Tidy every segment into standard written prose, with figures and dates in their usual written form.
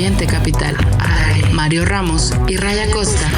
Oriente Capital. Mario Ramos y Raya Costa.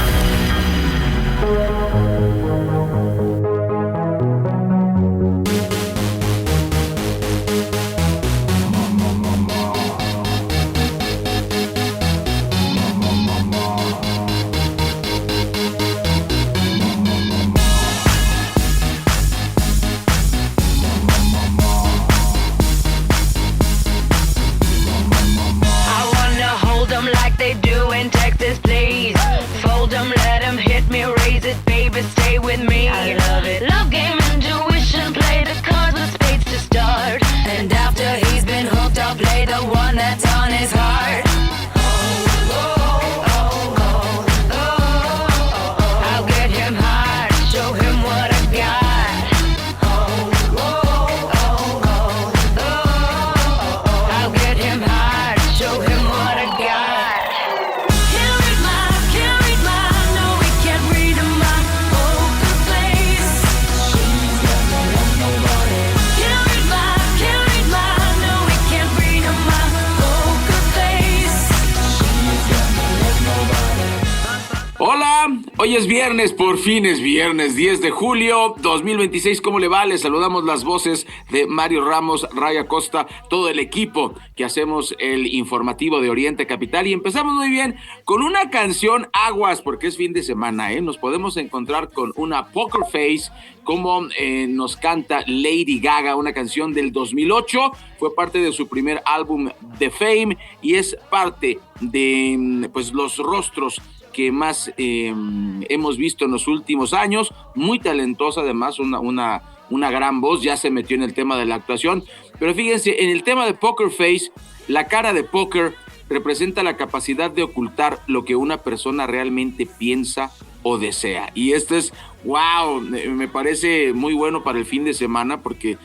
Hoy es viernes, por fin es viernes, 10 de julio 2026. ¿Cómo le va? Les saludamos las voces de Mario Ramos, Raya Costa, todo el equipo que hacemos el informativo de Oriente Capital. Y empezamos muy bien con una canción aguas, porque es fin de semana, Nos podemos encontrar con una Poker Face, como nos canta Lady Gaga, una canción del 2008. Fue parte de su primer álbum The Fame y es parte de pues los rostros que más hemos visto en los últimos años. Muy talentosa, además, una gran voz. Ya se metió en el tema de la actuación, pero fíjense, en el tema de Poker Face, la cara de póker representa la capacidad de ocultar lo que una persona realmente piensa o desea. Y esto es, wow, me parece muy bueno para el fin de semana, porque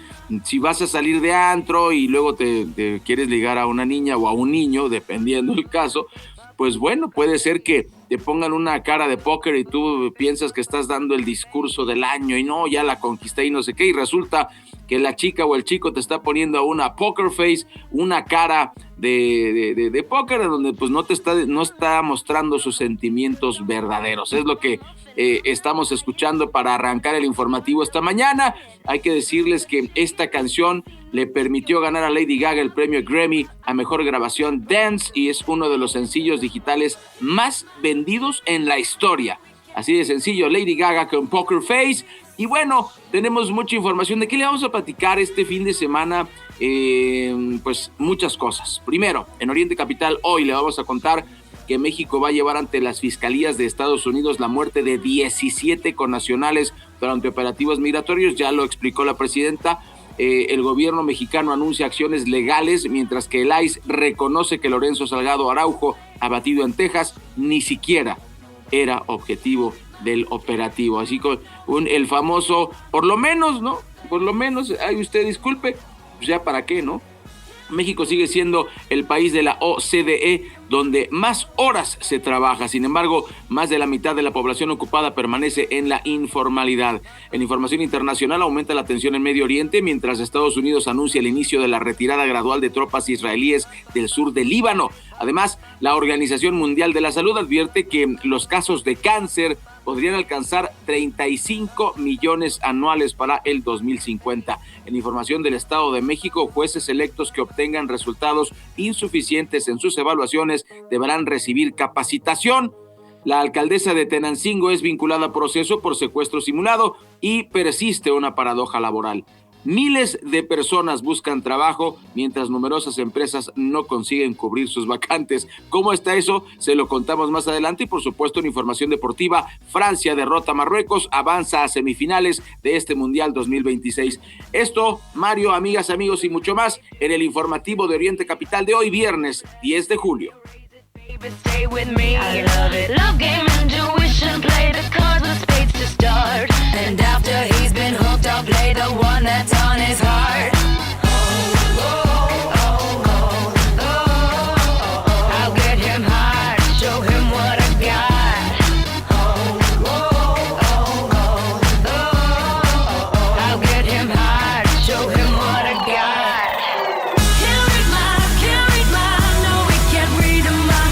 si vas a salir de antro y luego te quieres ligar a una niña o a un niño, dependiendo del caso, pues bueno, puede ser que te pongan una cara de póker y tú piensas que estás dando el discurso del año y no, ya la conquisté y no sé qué, y resulta que la chica o el chico te está poniendo una poker face, una cara de póker, donde pues no está mostrando sus sentimientos verdaderos. Es lo que estamos escuchando para arrancar el informativo esta mañana. Hay que decirles que esta canción le permitió ganar a Lady Gaga el premio Grammy a Mejor Grabación Dance y es uno de los sencillos digitales más vendidos en la historia. Así de sencillo, Lady Gaga con Poker Face. Y bueno, tenemos mucha información. ¿De qué le vamos a platicar este fin de semana? Pues muchas cosas. Primero, en Oriente Capital hoy le vamos a contar que México va a llevar ante las fiscalías de Estados Unidos la muerte de 17 connacionales durante operativos migratorios. Ya lo explicó la presidenta. El gobierno mexicano anuncia acciones legales, mientras que el ICE reconoce que Lorenzo Salgado Araujo, abatido en Texas, ni siquiera era objetivo del operativo. Así que el famoso, por lo menos, ¿no? Por lo menos, ay, usted disculpe, pues ya para qué, ¿no? México sigue siendo el país de la OCDE donde más horas se trabaja. Sin embargo, más de la mitad de la población ocupada permanece en la informalidad. En información internacional, aumenta la tensión en Medio Oriente mientras Estados Unidos anuncia el inicio de la retirada gradual de tropas israelíes del sur del Líbano. Además, la Organización Mundial de la Salud advierte que los casos de cáncer podrían alcanzar 35 millones anuales para el 2050. En información del Estado de México, jueces electos que obtengan resultados insuficientes en sus evaluaciones deberán recibir capacitación. La alcaldesa de Tenancingo es vinculada a proceso por secuestro simulado y persiste una paradoja laboral. Miles de personas buscan trabajo mientras numerosas empresas no consiguen cubrir sus vacantes. ¿Cómo está eso? Se lo contamos más adelante y por supuesto en información deportiva, Francia derrota a Marruecos, avanza a semifinales de este Mundial 2026. Esto, Mario, amigas, amigos y mucho más en el informativo de Oriente Capital de hoy, viernes 10 de julio. Stay with me. I love it. Love game, intuition, play the cards with spades to start. And after he's been hooked, I'll play the one that's on his heart. I'll get him hard, show him what I got. I'll get him hard, show him what I got. Can't read my, no, we can't read my.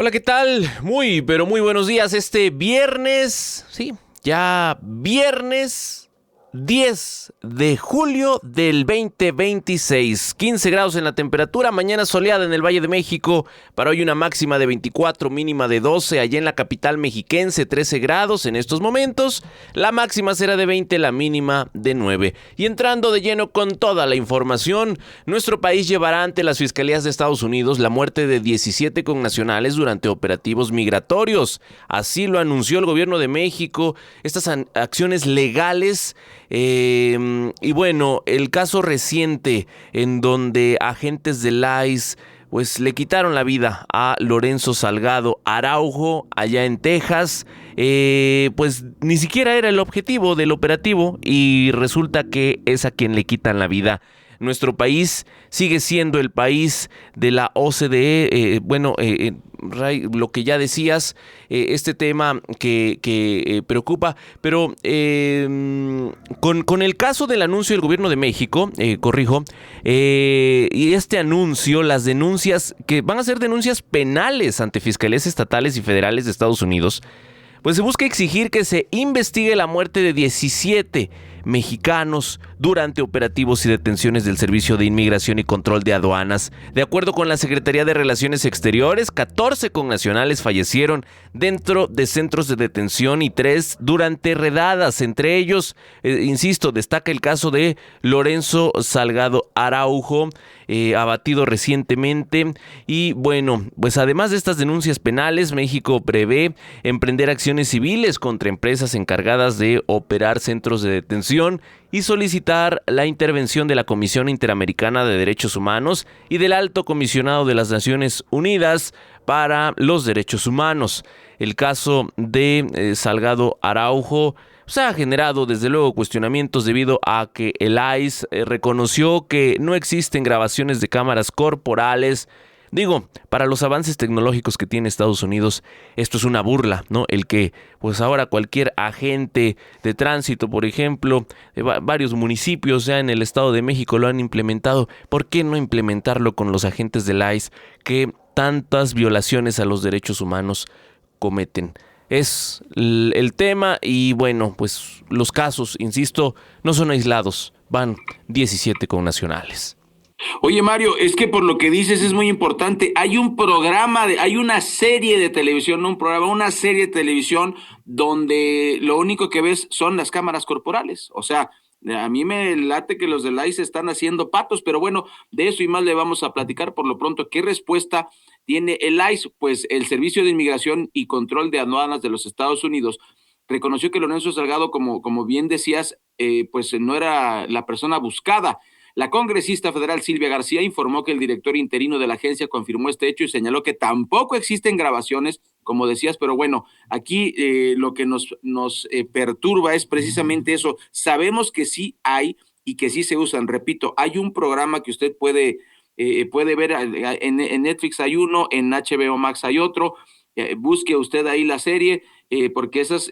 Hola, ¿qué tal? Muy, pero muy buenos días. Este viernes, sí, ya viernes 10 de julio del 2026. 15 grados en la temperatura, mañana soleada en el Valle de México. Para hoy una máxima de 24, mínima de 12. Allá en la capital mexiquense, 13 grados en estos momentos. La máxima será de 20, la mínima de 9. Y entrando de lleno con toda la información, nuestro país llevará ante las fiscalías de Estados Unidos la muerte de 17 connacionales durante operativos migratorios. Así lo anunció el gobierno de México. Estas acciones legales. Y bueno, el caso reciente en donde agentes del ICE pues le quitaron la vida a Lorenzo Salgado Araujo allá en Texas, pues ni siquiera era el objetivo del operativo y resulta que es a quien le quitan la vida. Nuestro país sigue siendo el país de la OCDE, Ray, lo que ya decías, este tema que preocupa, pero con el caso del anuncio del gobierno de México, y este anuncio, las denuncias, que van a ser denuncias penales ante fiscalías estatales y federales de Estados Unidos, pues se busca exigir que se investigue la muerte de 17 mexicanos durante operativos y detenciones del Servicio de Inmigración y Control de Aduanas. De acuerdo con la Secretaría de Relaciones Exteriores, 14 connacionales fallecieron dentro de centros de detención y 3 durante redadas. Entre ellos, insisto, destaca el caso de Lorenzo Salgado Araujo, abatido recientemente. Y bueno, pues además de estas denuncias penales, México prevé emprender acciones civiles contra empresas encargadas de operar centros de detención y solicitar la intervención de la Comisión Interamericana de Derechos Humanos y del Alto Comisionado de las Naciones Unidas para los Derechos Humanos. El caso de Salgado Araujo se ha generado desde luego cuestionamientos debido a que el ICE reconoció que no existen grabaciones de cámaras corporales. Digo, para los avances tecnológicos que tiene Estados Unidos, esto es una burla, ¿no? El que, pues ahora cualquier agente de tránsito, por ejemplo, de varios municipios ya en el Estado de México lo han implementado. ¿Por qué no implementarlo con los agentes del ICE que tantas violaciones a los derechos humanos cometen? Es el tema y bueno, pues los casos, insisto, no son aislados, van 17 connacionales. Oye, Mario, es que por lo que dices es muy importante. Hay un programa, hay una serie de televisión, no un programa, una serie de televisión donde lo único que ves son las cámaras corporales. O sea, a mí me late que los del ICE están haciendo patos, pero bueno, de eso y más le vamos a platicar por lo pronto. ¿Qué respuesta tiene el ICE? Pues el Servicio de Inmigración y Control de Aduanas de los Estados Unidos reconoció que Lorenzo Salgado, como bien decías, pues no era la persona buscada. La congresista federal Silvia García informó que el director interino de la agencia confirmó este hecho y señaló que tampoco existen grabaciones, como decías, pero bueno, aquí lo que nos perturba es precisamente eso. Sabemos que sí hay y que sí se usan. Repito, hay un programa que usted puede ver en Netflix, hay uno, en HBO Max hay otro. Busque usted ahí la serie, porque esos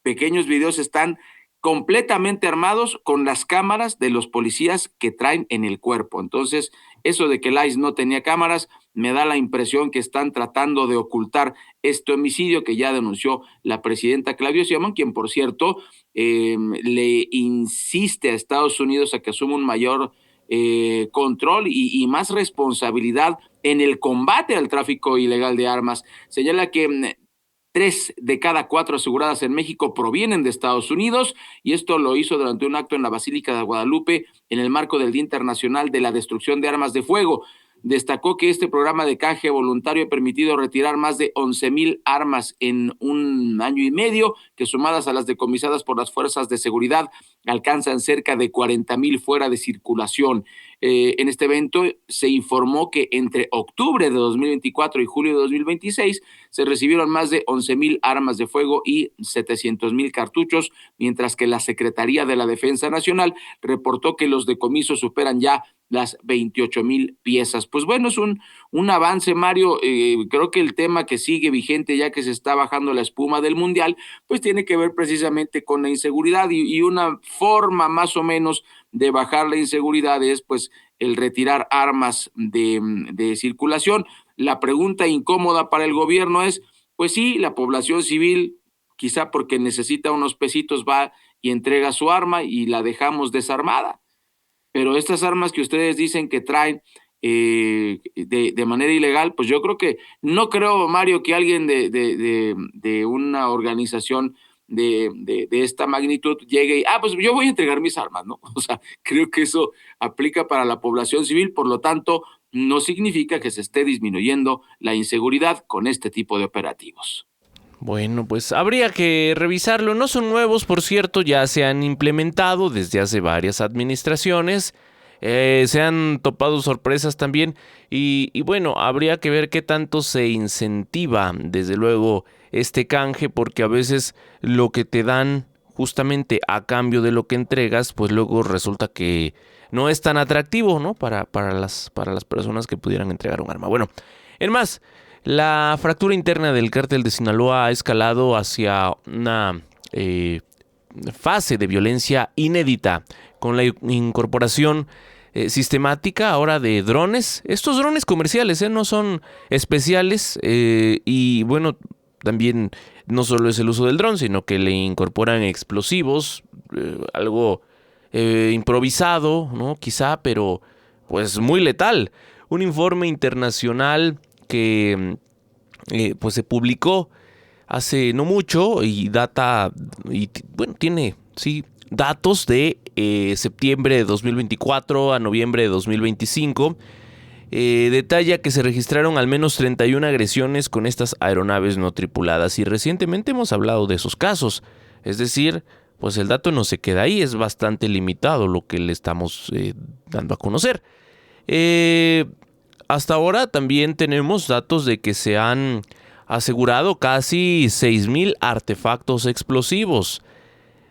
pequeños videos están completamente armados con las cámaras de los policías que traen en el cuerpo. Entonces, eso de que el ICE no tenía cámaras, me da la impresión que están tratando de ocultar este homicidio que ya denunció la presidenta Claudia Sheinbaum, quien, por cierto, le insiste a Estados Unidos a que asuma un mayor control y más responsabilidad en el combate al tráfico ilegal de armas. Señala que 3 de cada 4 aseguradas en México provienen de Estados Unidos, y esto lo hizo durante un acto en la Basílica de Guadalupe en el marco del Día Internacional de la Destrucción de Armas de Fuego. Destacó que este programa de canje voluntario ha permitido retirar más de 11,000 armas en un año y medio, que sumadas a las decomisadas por las fuerzas de seguridad alcanzan cerca de 40,000 fuera de circulación. En este evento se informó que entre octubre de 2024 y julio de 2026 se recibieron más de 11,000 armas de fuego y 700,000 cartuchos, mientras que la Secretaría de la Defensa Nacional reportó que los decomisos superan ya las 28,000 piezas. Pues bueno, es un avance, Mario. Creo que el tema que sigue vigente, ya que se está bajando la espuma del Mundial, pues tiene que ver precisamente con la inseguridad, y una forma más o menos de bajar la inseguridad es pues el retirar armas de circulación. La pregunta incómoda para el gobierno es, pues sí, la población civil, quizá porque necesita unos pesitos, va y entrega su arma y la dejamos desarmada. Pero estas armas que ustedes dicen que traen de manera ilegal, pues yo creo que, no creo, Mario, que alguien de una organización de esta magnitud llegue y, pues yo voy a entregar mis armas, ¿no? O sea, creo que eso aplica para la población civil, por lo tanto, no significa que se esté disminuyendo la inseguridad con este tipo de operativos. Bueno, pues habría que revisarlo. No son nuevos, por cierto, ya se han implementado desde hace varias administraciones. Se han topado sorpresas también y bueno, habría que ver qué tanto se incentiva, desde luego, este canje, porque a veces lo que te dan justamente a cambio de lo que entregas, pues luego resulta que no es tan atractivo, ¿no? Para las personas que pudieran entregar un arma. Bueno, en más, la fractura interna del cártel de Sinaloa ha escalado hacia una fase de violencia inédita, con la incorporación sistemática ahora de drones. Estos drones comerciales no son especiales y bueno, también no solo es el uso del dron, sino que le incorporan explosivos, algo improvisado, ¿no? Quizá, pero pues muy letal. Un informe internacional que pues se publicó hace no mucho y tiene datos de septiembre de 2024 a noviembre de 2025. Detalla que se registraron al menos 31 agresiones con estas aeronaves no tripuladas y recientemente hemos hablado de esos casos. Es decir, pues el dato no se queda ahí, es bastante limitado lo que le estamos dando a conocer. Hasta ahora también tenemos datos de que se han asegurado casi 6,000 artefactos explosivos.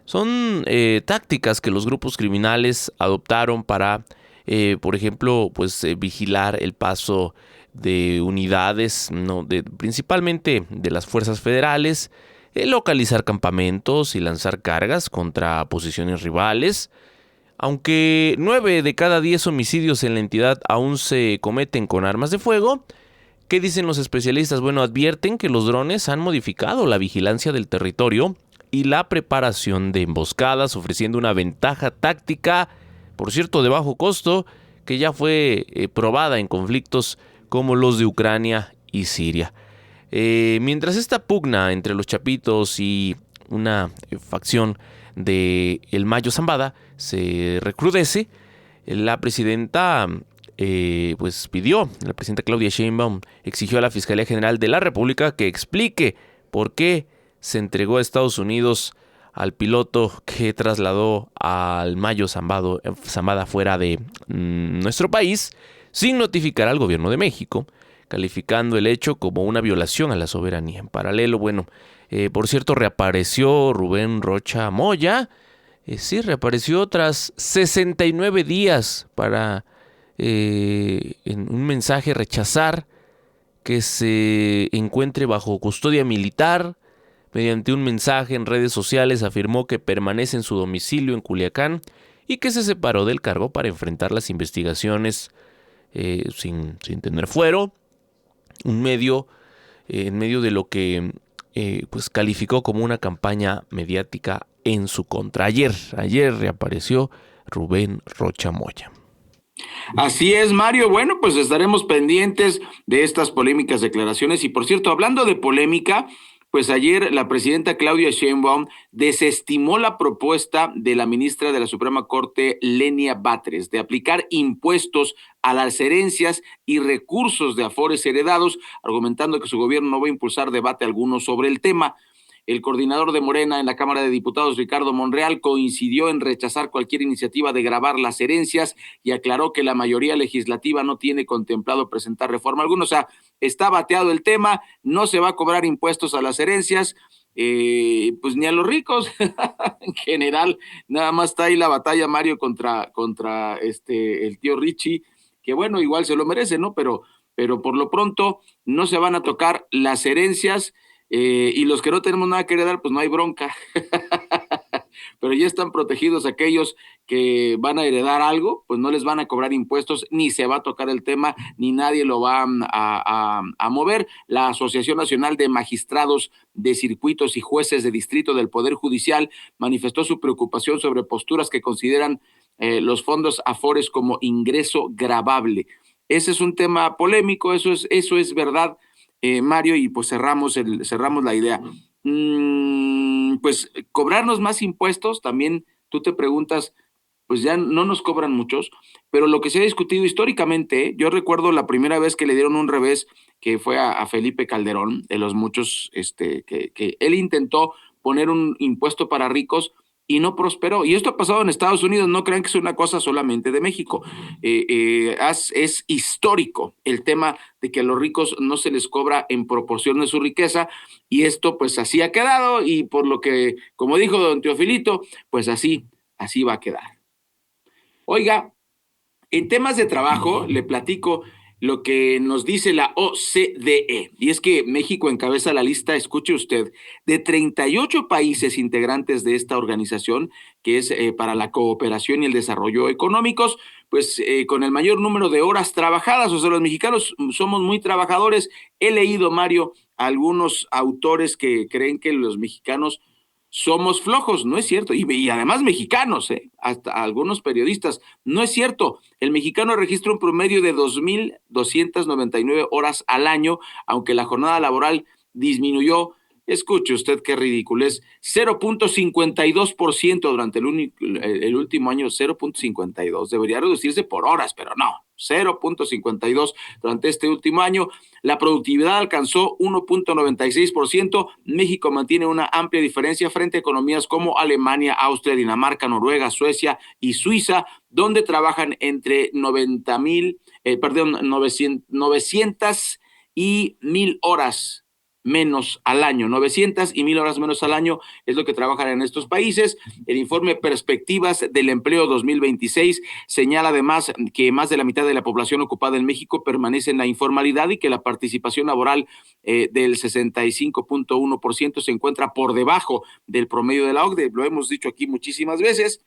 Son tácticas que los grupos criminales adoptaron para, por ejemplo, pues vigilar el paso de unidades, principalmente de las fuerzas federales, localizar campamentos y lanzar cargas contra posiciones rivales. Aunque 9 de cada 10 homicidios en la entidad aún se cometen con armas de fuego, ¿qué dicen los especialistas? Bueno, advierten que los drones han modificado la vigilancia del territorio y la preparación de emboscadas, ofreciendo una ventaja táctica, por cierto, de bajo costo, que ya fue probada en conflictos como los de Ucrania y Siria. Mientras esta pugna entre los chapitos y una facción de el Mayo Zambada se recrudece, la presidenta la presidenta Claudia Sheinbaum exigió a la Fiscalía General de la República que explique por qué se entregó a Estados Unidos al piloto que trasladó al Mayo Zambada fuera de nuestro país sin notificar al gobierno de México, calificando el hecho como una violación a la soberanía. En paralelo, por cierto, reapareció Rubén Rocha Moya. Reapareció tras 69 días para, en un mensaje, rechazar que se encuentre bajo custodia militar. Mediante un mensaje en redes sociales afirmó que permanece en su domicilio en Culiacán y que se separó del cargo para enfrentar las investigaciones sin tener fuero. En medio de lo que calificó como una campaña mediática en su contra. Ayer reapareció Rubén Rocha Moya. Así es, Mario. Bueno, pues estaremos pendientes de estas polémicas declaraciones. Y por cierto, hablando de polémica, pues ayer la presidenta Claudia Sheinbaum desestimó la propuesta de la ministra de la Suprema Corte, Lenia Batres, de aplicar impuestos a las herencias y recursos de afores heredados, argumentando que su gobierno no va a impulsar debate alguno sobre el tema. El coordinador de Morena en la Cámara de Diputados, Ricardo Monreal, coincidió en rechazar cualquier iniciativa de gravar las herencias y aclaró que la mayoría legislativa no tiene contemplado presentar reforma alguna. O sea, está bateado el tema, no se va a cobrar impuestos a las herencias, pues ni a los ricos. En general, nada más está ahí la batalla, Mario, contra el tío Richie, que bueno, igual se lo merece, ¿no? Pero por lo pronto no se van a tocar las herencias. Y los que no tenemos nada que heredar, pues no hay bronca. pero ya están protegidos aquellos que van a heredar algo, pues no les van a cobrar impuestos, ni se va a tocar el tema, ni nadie lo va a mover. La Asociación Nacional de Magistrados de Circuitos y Jueces de Distrito del Poder Judicial manifestó su preocupación sobre posturas que consideran los fondos Afores como ingreso gravable. Ese es un tema polémico, eso es verdad, Mario, y pues cerramos la idea. Pues cobrarnos más impuestos, también tú te preguntas, pues ya no nos cobran muchos, pero lo que se ha discutido históricamente, yo recuerdo la primera vez que le dieron un revés, que fue a Felipe Calderón, de los muchos, que él intentó poner un impuesto para ricos y no prosperó. Y esto ha pasado en Estados Unidos, no crean que es una cosa solamente de México. Es histórico el tema de que a los ricos no se les cobra en proporción de su riqueza, y esto pues así ha quedado, y por lo que, como dijo don Teofilito, pues así va a quedar. Oiga, en temas de trabajo, le platico lo que nos dice la OCDE, y es que México encabeza la lista, escuche usted, de 38 países integrantes de esta organización, que es para la cooperación y el desarrollo económicos, pues con el mayor número de horas trabajadas. O sea, los mexicanos somos muy trabajadores. He leído, Mario, algunos autores que creen que los mexicanos somos flojos. No es cierto, y además mexicanos, hasta algunos periodistas, no es cierto. El mexicano registra un promedio de 2.299 horas al año, aunque la jornada laboral disminuyó, escuche usted qué ridiculez, 0.52% durante el último año. 0.52, debería reducirse por horas, pero no, 0.52 durante este último año. La productividad alcanzó 1.96%. México mantiene una amplia diferencia frente a economías como Alemania, Austria, Dinamarca, Noruega, Suecia y Suiza, donde trabajan entre 900 y 1,000 horas menos al año. 900 y 1,000 horas menos al año es lo que trabajan en estos países. El informe Perspectivas del Empleo 2026 señala además que más de la mitad de la población ocupada en México permanece en la informalidad y que la participación laboral del 65.1% se encuentra por debajo del promedio de la OCDE. Lo hemos dicho aquí muchísimas veces.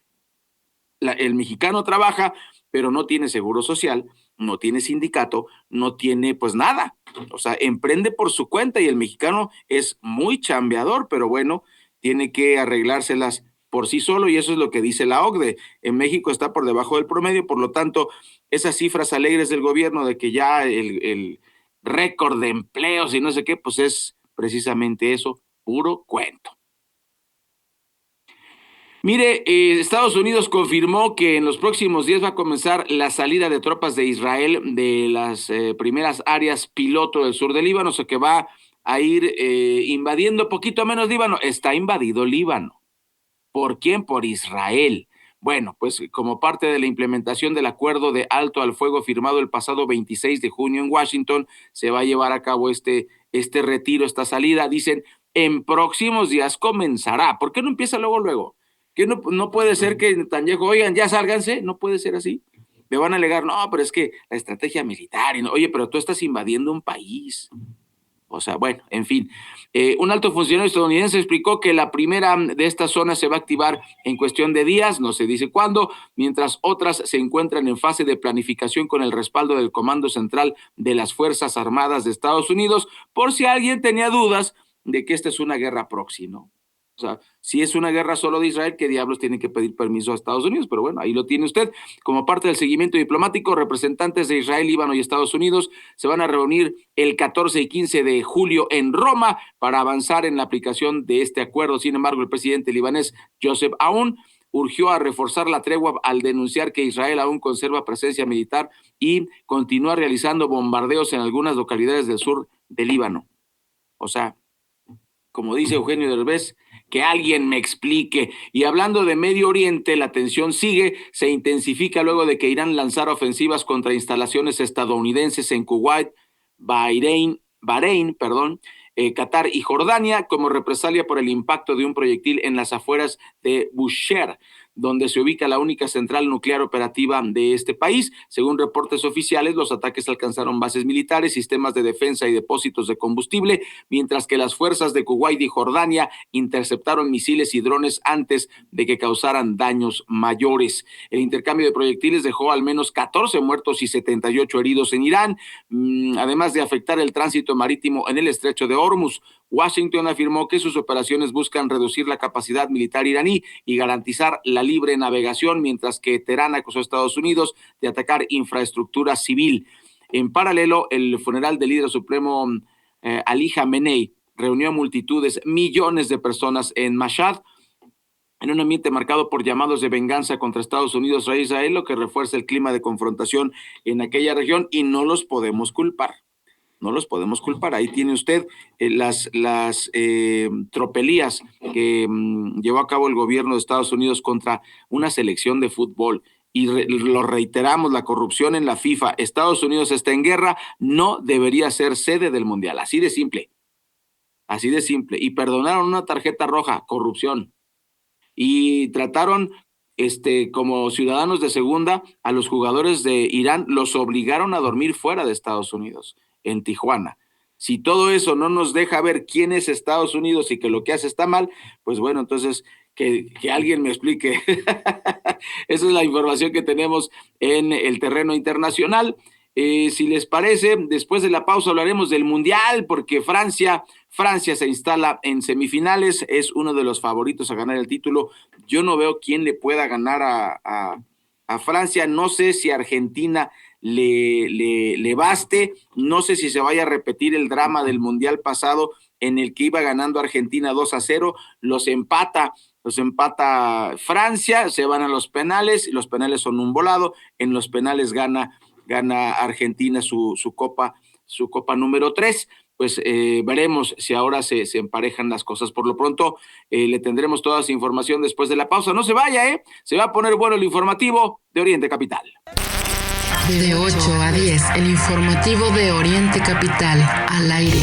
El mexicano trabaja, pero no tiene seguro social, no tiene sindicato, no tiene pues nada. O sea, emprende por su cuenta, y el mexicano es muy chambeador, pero bueno, tiene que arreglárselas por sí solo, y eso es lo que dice la OCDE. En México está por debajo del promedio, por lo tanto, esas cifras alegres del gobierno de que ya el récord de empleos y no sé qué, pues es precisamente eso, puro cuento. Mire, Estados Unidos confirmó que en los próximos días va a comenzar la salida de tropas de Israel de las primeras áreas piloto del sur del Líbano, o sea que va a ir invadiendo poquito menos Líbano. Está invadido Líbano. ¿Por quién? Por Israel. Bueno, pues como parte de la implementación del acuerdo de alto al fuego firmado el pasado 26 de junio en Washington, se va a llevar a cabo este retiro, esta salida. Dicen, en próximos días comenzará. ¿Por qué no empieza luego? Que no puede ser que tan viejo, oigan, ya sálganse, no puede ser así. Me van a alegar, no, pero es que la estrategia militar, oye, pero tú estás invadiendo un país. O sea, bueno, en fin. Un alto funcionario estadounidense explicó que la primera de estas zonas se va a activar en cuestión de días, no se dice cuándo, mientras otras se encuentran en fase de planificación con el respaldo del Comando Central de las Fuerzas Armadas de Estados Unidos, por si alguien tenía dudas de que esta es una guerra proxy, ¿no? O sea, si es una guerra solo de Israel, ¿qué diablos tiene que pedir permiso a Estados Unidos? Pero bueno, ahí lo tiene usted. Como parte del seguimiento diplomático, representantes de Israel, Líbano y Estados Unidos se van a reunir el 14 y 15 de julio en Roma para avanzar en la aplicación de este acuerdo. Sin embargo, el presidente libanés Joseph Aoun urgió a reforzar la tregua al denunciar que Israel aún conserva presencia militar y continúa realizando bombardeos en algunas localidades del sur del Líbano. O sea, como dice Eugenio Derbez, que alguien me explique. Y hablando de Medio Oriente, la tensión sigue, se intensifica luego de que Irán lanzara ofensivas contra instalaciones estadounidenses en Kuwait, Bahrein, Qatar y Jordania, como represalia por el impacto de un proyectil en las afueras de Bushehr. donde se ubica la única central nuclear operativa de este país. Según reportes oficiales, los ataques alcanzaron bases militares, sistemas de defensa y depósitos de combustible, mientras que las fuerzas de Kuwait y Jordania interceptaron misiles y drones antes de que causaran daños mayores. El intercambio de proyectiles dejó al menos 14 muertos y 78 heridos en Irán, además de afectar el tránsito marítimo en el estrecho de Hormuz. Washington afirmó que sus operaciones buscan reducir la capacidad militar iraní y garantizar la libre navegación, mientras que Teherán acusó a Estados Unidos de atacar infraestructura civil. En paralelo, el funeral del líder supremo Ali Khamenei reunió a multitudes, millones de personas en Mashhad, en un ambiente marcado por llamados de venganza contra Estados Unidos e Israel, lo que refuerza el clima de confrontación en aquella región, y no los podemos culpar. No los podemos culpar. Ahí tiene usted las tropelías que llevó a cabo el gobierno de Estados Unidos contra una selección de fútbol. Y lo reiteramos, la corrupción en la FIFA. Estados Unidos está en guerra, no debería ser sede del Mundial. Así de simple. Así de simple. Y perdonaron una tarjeta roja, corrupción. Y trataron como ciudadanos de segunda a los jugadores de Irán, los obligaron a dormir fuera de Estados Unidos, en Tijuana. Si todo eso no nos deja ver quién es Estados Unidos y que lo que hace está mal, pues bueno, entonces que alguien me explique. Esa es la información que tenemos en el terreno internacional. Si les parece, después de la pausa hablaremos del Mundial, porque Francia se instala en semifinales, es uno de los favoritos a ganar el título. Yo no veo quién le pueda ganar a Francia. No sé si Argentina le baste, no sé si se vaya a repetir el drama del Mundial pasado en el que iba ganando Argentina 2-0, los empata Francia, se van a los penales son un volado, en los penales gana Argentina su copa número 3. Pues veremos si ahora se emparejan las cosas. Por lo pronto le tendremos toda esa información después de la pausa. No se vaya, se va a poner bueno el informativo de Oriente Capital. De 8 a 10, el informativo de Oriente Capital, al aire.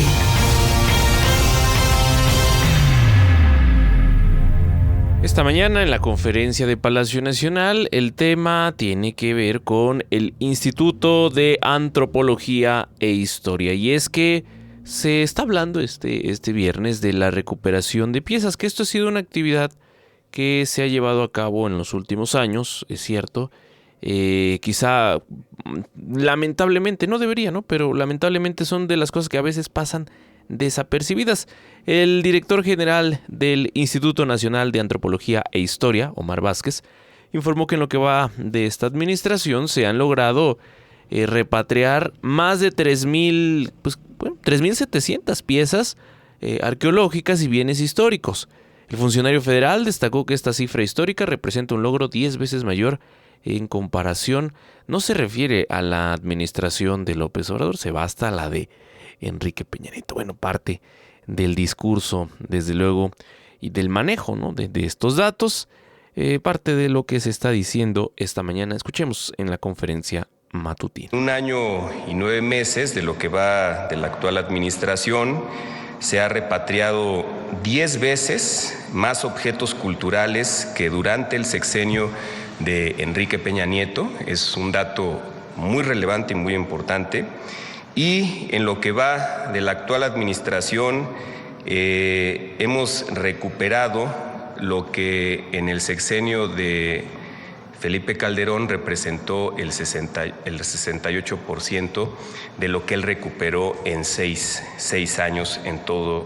Esta mañana en la conferencia de Palacio Nacional, el tema tiene que ver con el Instituto de Antropología e Historia. Y es que se está hablando este viernes de la recuperación de piezas, que esto ha sido una actividad que se ha llevado a cabo en los últimos años, es cierto. Quizá lamentablemente, no debería, ¿no? Pero lamentablemente son de las cosas que a veces pasan desapercibidas. El director general del Instituto Nacional de Antropología e Historia, Omar Vázquez, informó que en lo que va de esta administración se han logrado repatriar más de 3.700 piezas arqueológicas y bienes históricos. El funcionario federal destacó que esta cifra histórica representa un logro 10 veces mayor en comparación. No se refiere a la administración de López Obrador, se va hasta la de Enrique Peña Nieto. Bueno, parte del discurso, desde luego, y del manejo, ¿no?, de estos datos, parte de lo que se está diciendo esta mañana. Escuchemos en la conferencia matutina. 1 año y 9 meses de lo que va de la actual administración, se ha repatriado 10 veces más objetos culturales que durante el sexenio de Enrique Peña Nieto. Es un dato muy relevante y muy importante. Y en lo que va de la actual administración, hemos recuperado lo que en el sexenio de Felipe Calderón representó el 68% de lo que él recuperó en seis años en todo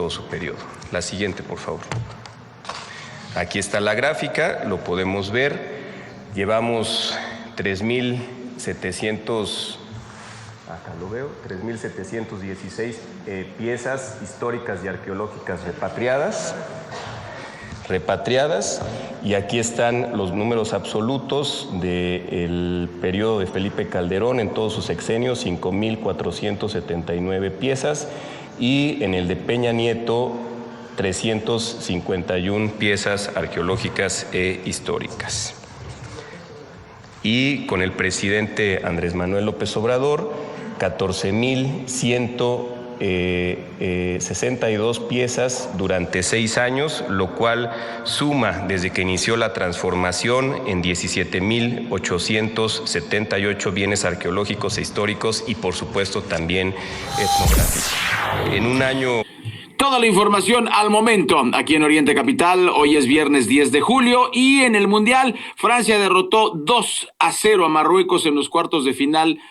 su periodo. La siguiente, por favor. Aquí está la gráfica, lo podemos ver. Llevamos 3.716 piezas históricas y arqueológicas repatriadas, y aquí están los números absolutos del periodo de Felipe Calderón en todos sus sexenios: 5.479 piezas, y en el de Peña Nieto 351 piezas arqueológicas e históricas. Y con el presidente Andrés Manuel López Obrador, 14.100 62 piezas durante 6 años, lo cual suma desde que inició la transformación en 17,878 bienes arqueológicos e históricos y por supuesto también etnográficos. En un año... Toda la información al momento aquí en Oriente Capital. Hoy es viernes 10 de julio y en el Mundial Francia derrotó 2-0 a Marruecos en los cuartos de final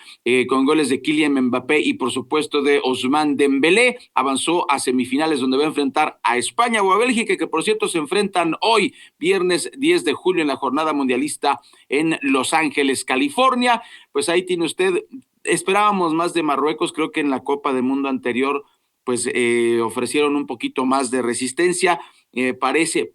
con goles de Kylian Mbappé y por supuesto de Ousmane Dembélé. Avanzó a semifinales donde va a enfrentar a España o a Bélgica, que por cierto se enfrentan hoy, viernes 10 de julio, en la jornada mundialista en Los Ángeles, California. Pues ahí tiene usted, esperábamos más de Marruecos, creo que en la Copa del Mundo anterior pues ofrecieron un poquito más de resistencia. Parece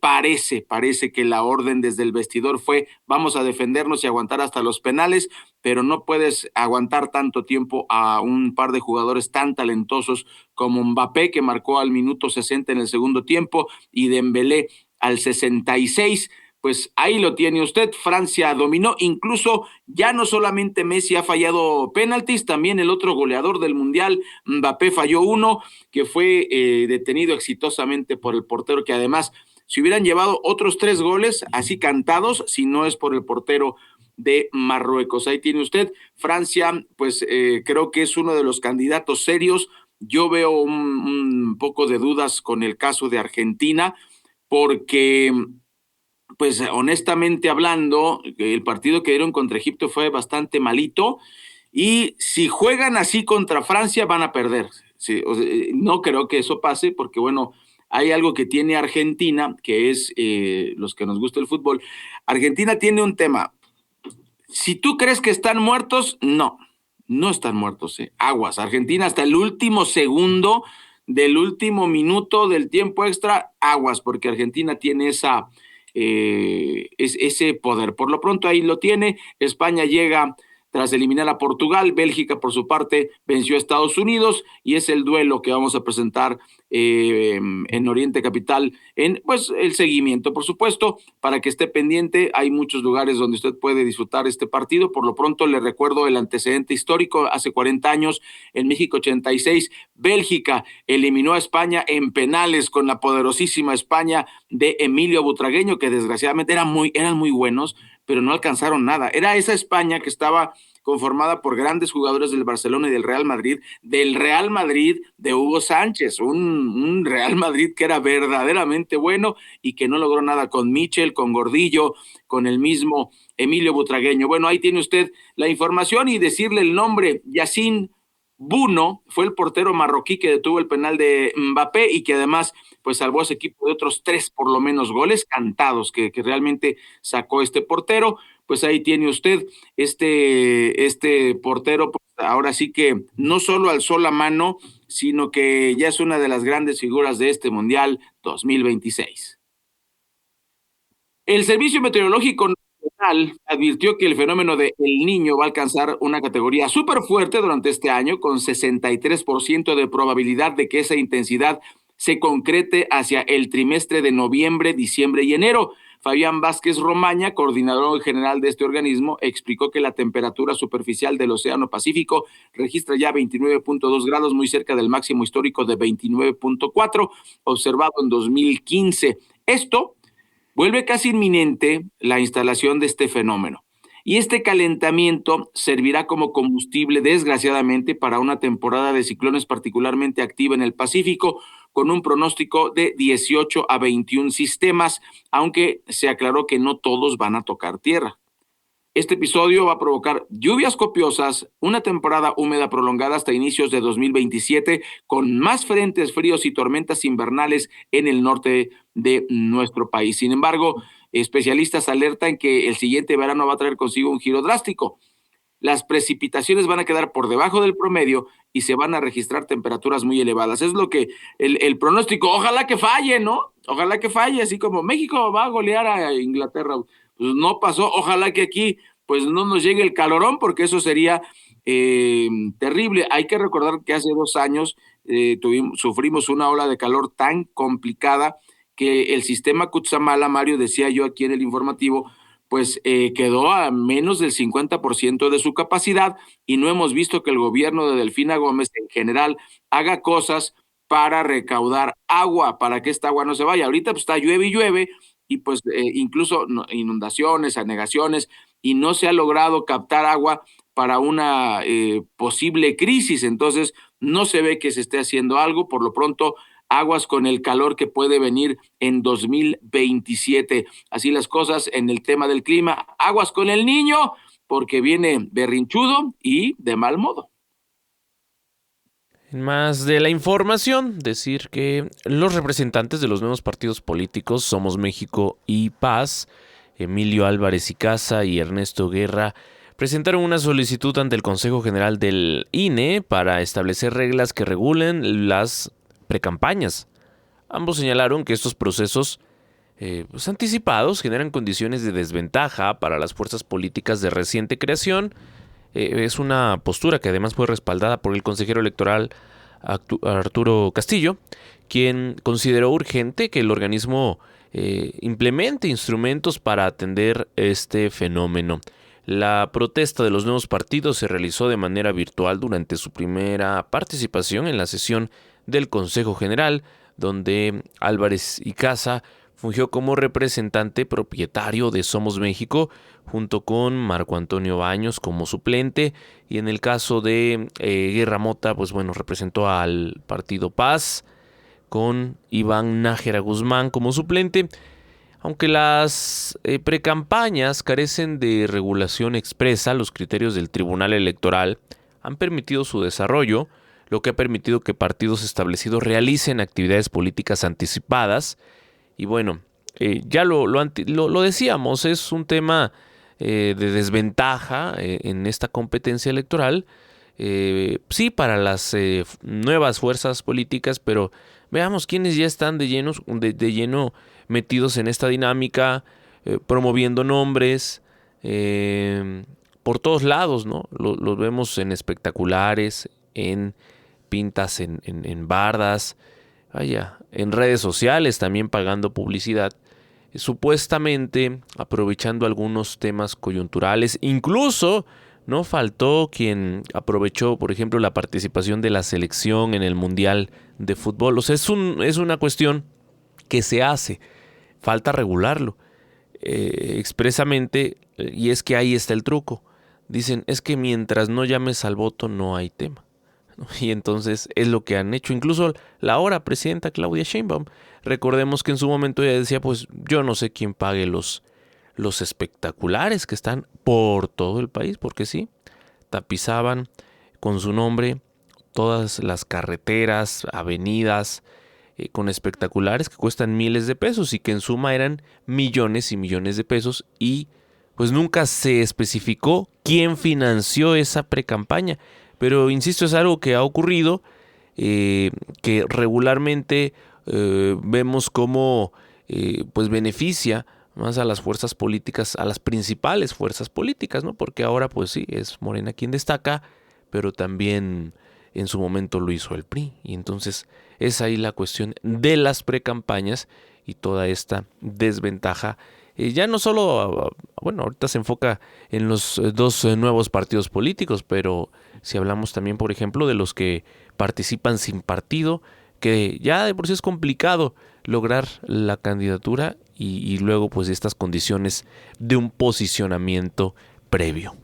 que la orden desde el vestidor fue vamos a defendernos y aguantar hasta los penales, pero no puedes aguantar tanto tiempo a un par de jugadores tan talentosos como Mbappé, que marcó al minuto 60 en el segundo tiempo, y Dembélé al 66. Pues ahí lo tiene usted, Francia dominó, incluso ya no solamente Messi ha fallado penaltis, también el otro goleador del Mundial, Mbappé, falló uno que fue detenido exitosamente por el portero, que además se hubieran llevado otros 3 goles así cantados si no es por el portero de Marruecos. Ahí tiene usted, Francia, pues creo que es uno de los candidatos serios. Yo veo un poco de dudas con el caso de Argentina, porque... pues honestamente hablando, el partido que dieron contra Egipto fue bastante malito y si juegan así contra Francia van a perder. Sí, o sea, no creo que eso pase porque, bueno, hay algo que tiene Argentina, que es los que nos gusta el fútbol. Argentina tiene un tema. Si tú crees que están muertos, no están muertos. Aguas. Argentina hasta el último segundo del último minuto del tiempo extra, aguas, porque Argentina tiene ese poder. Por lo pronto ahí lo tiene. España llega tras eliminar a Portugal. Bélgica, por su parte, venció a Estados Unidos y es el duelo que vamos a presentar en Oriente Capital, en pues el seguimiento, por supuesto, para que esté pendiente. Hay muchos lugares donde usted puede disfrutar este partido. Por lo pronto le recuerdo el antecedente histórico. Hace 40 años, en México 86, Bélgica eliminó a España en penales con la poderosísima España de Emilio Butragueño, que desgraciadamente eran muy buenos, pero no alcanzaron nada. Era esa España que estaba conformada por grandes jugadores del Barcelona y del Real Madrid de Hugo Sánchez, un Real Madrid que era verdaderamente bueno y que no logró nada con Michel, con Gordillo, con el mismo Emilio Butragueño. Bueno, ahí tiene usted la información y decirle el nombre. Yacine Bounou fue el portero marroquí que detuvo el penal de Mbappé y que además pues salvó a su equipo de otros 3 por lo menos goles cantados que realmente sacó este portero. Pues ahí tiene usted este portero, pues ahora sí que no solo alzó la mano, sino que ya es una de las grandes figuras de este Mundial 2026. El Servicio Meteorológico Nacional advirtió que el fenómeno de El Niño va a alcanzar una categoría súper fuerte durante este año, con 63% de probabilidad de que esa intensidad se concrete hacia el trimestre de noviembre, diciembre y enero. Fabián Vázquez Romaña, coordinador general de este organismo, explicó que la temperatura superficial del Océano Pacífico registra ya 29.2 grados, muy cerca del máximo histórico de 29.4, observado en 2015. Esto vuelve casi inminente la instalación de este fenómeno. Y este calentamiento servirá como combustible, desgraciadamente, para una temporada de ciclones particularmente activa en el Pacífico, con un pronóstico de 18 a 21 sistemas, aunque se aclaró que no todos van a tocar tierra. Este episodio va a provocar lluvias copiosas, una temporada húmeda prolongada hasta inicios de 2027, con más frentes fríos y tormentas invernales en el norte de nuestro país. Sin embargo, especialistas alertan que el siguiente verano va a traer consigo un giro drástico. Las precipitaciones van a quedar por debajo del promedio y se van a registrar temperaturas muy elevadas. Es lo que el pronóstico, ojalá que falle, ¿no? Ojalá que falle, así como México va a golear a Inglaterra. Pues no pasó, ojalá que aquí pues no nos llegue el calorón, porque eso sería terrible. Hay que recordar que hace 2 años sufrimos una ola de calor tan complicada que el sistema Cutzamala, Mario, decía yo aquí en el informativo, pues quedó a menos del 50% de su capacidad y no hemos visto que el gobierno de Delfina Gómez en general haga cosas para recaudar agua, para que esta agua no se vaya. Ahorita pues está llueve y llueve y pues incluso inundaciones, anegaciones y no se ha logrado captar agua para una posible crisis. Entonces no se ve que se esté haciendo algo. Por lo pronto, aguas con el calor que puede venir en 2027. Así las cosas en el tema del clima. Aguas con el niño, porque viene berrinchudo y de mal modo. En más de la información, decir que los representantes de los nuevos partidos políticos Somos México y Paz, Emilio Álvarez y Casa y Ernesto Guerra, presentaron una solicitud ante el Consejo General del INE para establecer reglas que regulen las precampañas. Ambos señalaron que estos procesos anticipados generan condiciones de desventaja para las fuerzas políticas de reciente creación. Es una postura que además fue respaldada por el consejero electoral Arturo Castillo, quien consideró urgente que el organismo implemente instrumentos para atender este fenómeno. La protesta de los nuevos partidos se realizó de manera virtual durante su primera participación en la sesión del Consejo General, donde Álvarez y Casa fungió como representante propietario de Somos México, junto con Marco Antonio Baños como suplente, y en el caso de Guerra Mota, pues bueno, representó al Partido Paz, con Iván Nájera Guzmán como suplente. Aunque las precampañas carecen de regulación expresa, los criterios del Tribunal Electoral han permitido su desarrollo, lo que ha permitido que partidos establecidos realicen actividades políticas anticipadas. Y bueno, ya lo decíamos, es un tema de desventaja en esta competencia electoral, sí para las nuevas fuerzas políticas, pero veamos quiénes ya están de lleno metidos en esta dinámica, promoviendo nombres por todos lados, ¿no? Los vemos en espectaculares, en pintas en bardas, vaya, en redes sociales también pagando publicidad, supuestamente aprovechando algunos temas coyunturales. Incluso no faltó quien aprovechó, por ejemplo, la participación de la selección en el Mundial de Fútbol. O sea, es una cuestión que se hace, falta regularlo expresamente, y es que ahí está el truco. Dicen, es que mientras no llames al voto no hay tema. Y entonces es lo que han hecho. Incluso la ahora presidenta Claudia Sheinbaum, recordemos que en su momento ella decía, pues yo no sé quién pague los espectaculares que están por todo el país, porque sí, tapizaban con su nombre todas las carreteras, avenidas, con espectaculares que cuestan miles de pesos y que en suma eran millones y millones de pesos, y pues nunca se especificó quién financió esa precampaña. Pero insisto, es algo que ha ocurrido, que regularmente vemos cómo pues beneficia más a las fuerzas políticas, a las principales fuerzas políticas, ¿no? Porque ahora pues sí, es Morena quien destaca, pero también en su momento lo hizo el PRI. Y entonces es ahí la cuestión de las precampañas y toda esta desventaja. Ya no solo, bueno, ahorita se enfoca en los dos nuevos partidos políticos, pero si hablamos también, por ejemplo, de los que participan sin partido, que ya de por sí es complicado lograr la candidatura y luego pues estas condiciones de un posicionamiento previo.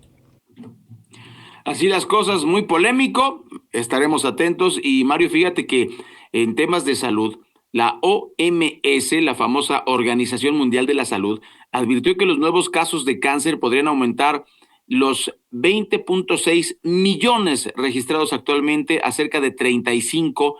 Así las cosas, muy polémico, estaremos atentos. Y Mario, fíjate que en temas de salud, la OMS, la famosa Organización Mundial de la Salud, advirtió que los nuevos casos de cáncer podrían aumentar los 20.6 millones registrados actualmente a cerca de 35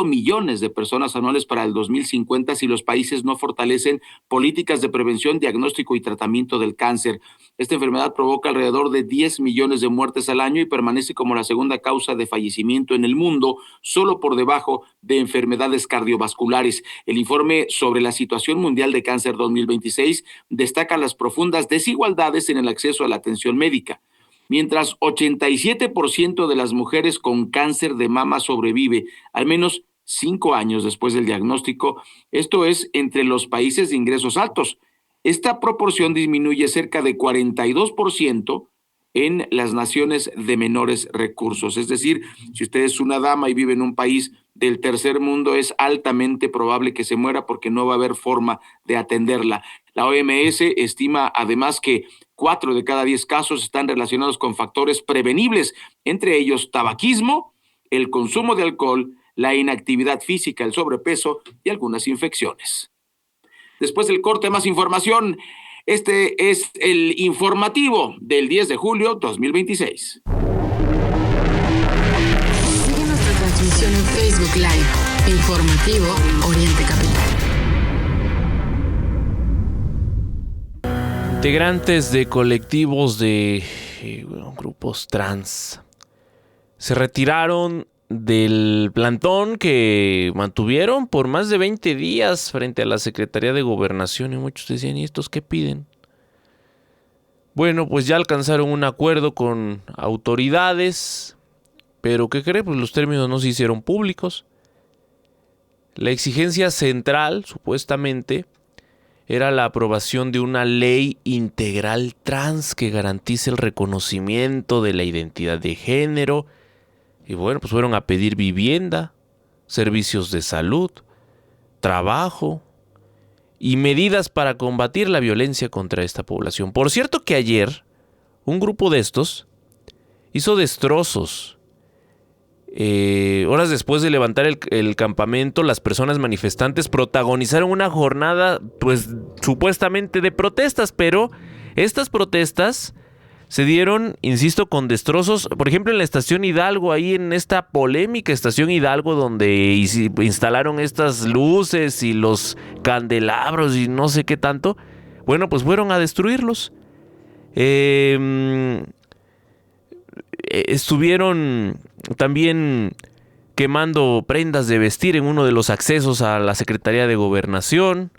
millones de personas anuales para el 2050 si los países no fortalecen políticas de prevención, diagnóstico y tratamiento del cáncer. Esta enfermedad provoca alrededor de 10 millones de muertes al año y permanece como la segunda causa de fallecimiento en el mundo, solo por debajo de enfermedades cardiovasculares. El informe sobre la situación mundial de cáncer 2026 destaca las profundas desigualdades en el acceso a la atención médica. Mientras 87% de las mujeres con cáncer de mama sobrevive al menos 5 años después del diagnóstico, esto es entre los países de ingresos altos. esta proporción disminuye cerca de 42% en las naciones de menores recursos. Es decir, si usted es una dama y vive en un país del tercer mundo, es altamente probable que se muera porque no va a haber forma de atenderla. La OMS estima además que 4 de cada 10 casos están relacionados con factores prevenibles, entre ellos tabaquismo, el consumo de alcohol, la inactividad física, el sobrepeso y algunas infecciones. Después del corte, más información. Este es el informativo del 10 de julio 2026. Sigue nuestra transmisión en Facebook Live. Informativo Oriente Capital. Integrantes de colectivos de grupos trans se retiraron del plantón que mantuvieron por más de 20 días frente a la Secretaría de Gobernación, y muchos decían, ¿y estos qué piden? Bueno, pues ya alcanzaron un acuerdo con autoridades, pero ¿qué cree? Pues los términos no se hicieron públicos. La exigencia central, supuestamente, era la aprobación de una ley integral trans que garantice el reconocimiento de la identidad de género. Y bueno, pues fueron a pedir vivienda, servicios de salud, trabajo y medidas para combatir la violencia contra esta población. Por cierto que ayer un grupo de estos hizo destrozos. Horas después de levantar el campamento, las personas manifestantes protagonizaron una jornada, pues supuestamente de protestas, pero estas protestas se dieron, insisto, con destrozos. Por ejemplo, en la estación Hidalgo, ahí en esta polémica estación Hidalgo, donde instalaron estas luces y los candelabros y no sé qué tanto, bueno, pues fueron a destruirlos. Estuvieron también quemando prendas de vestir en uno de los accesos a la Secretaría de Gobernación.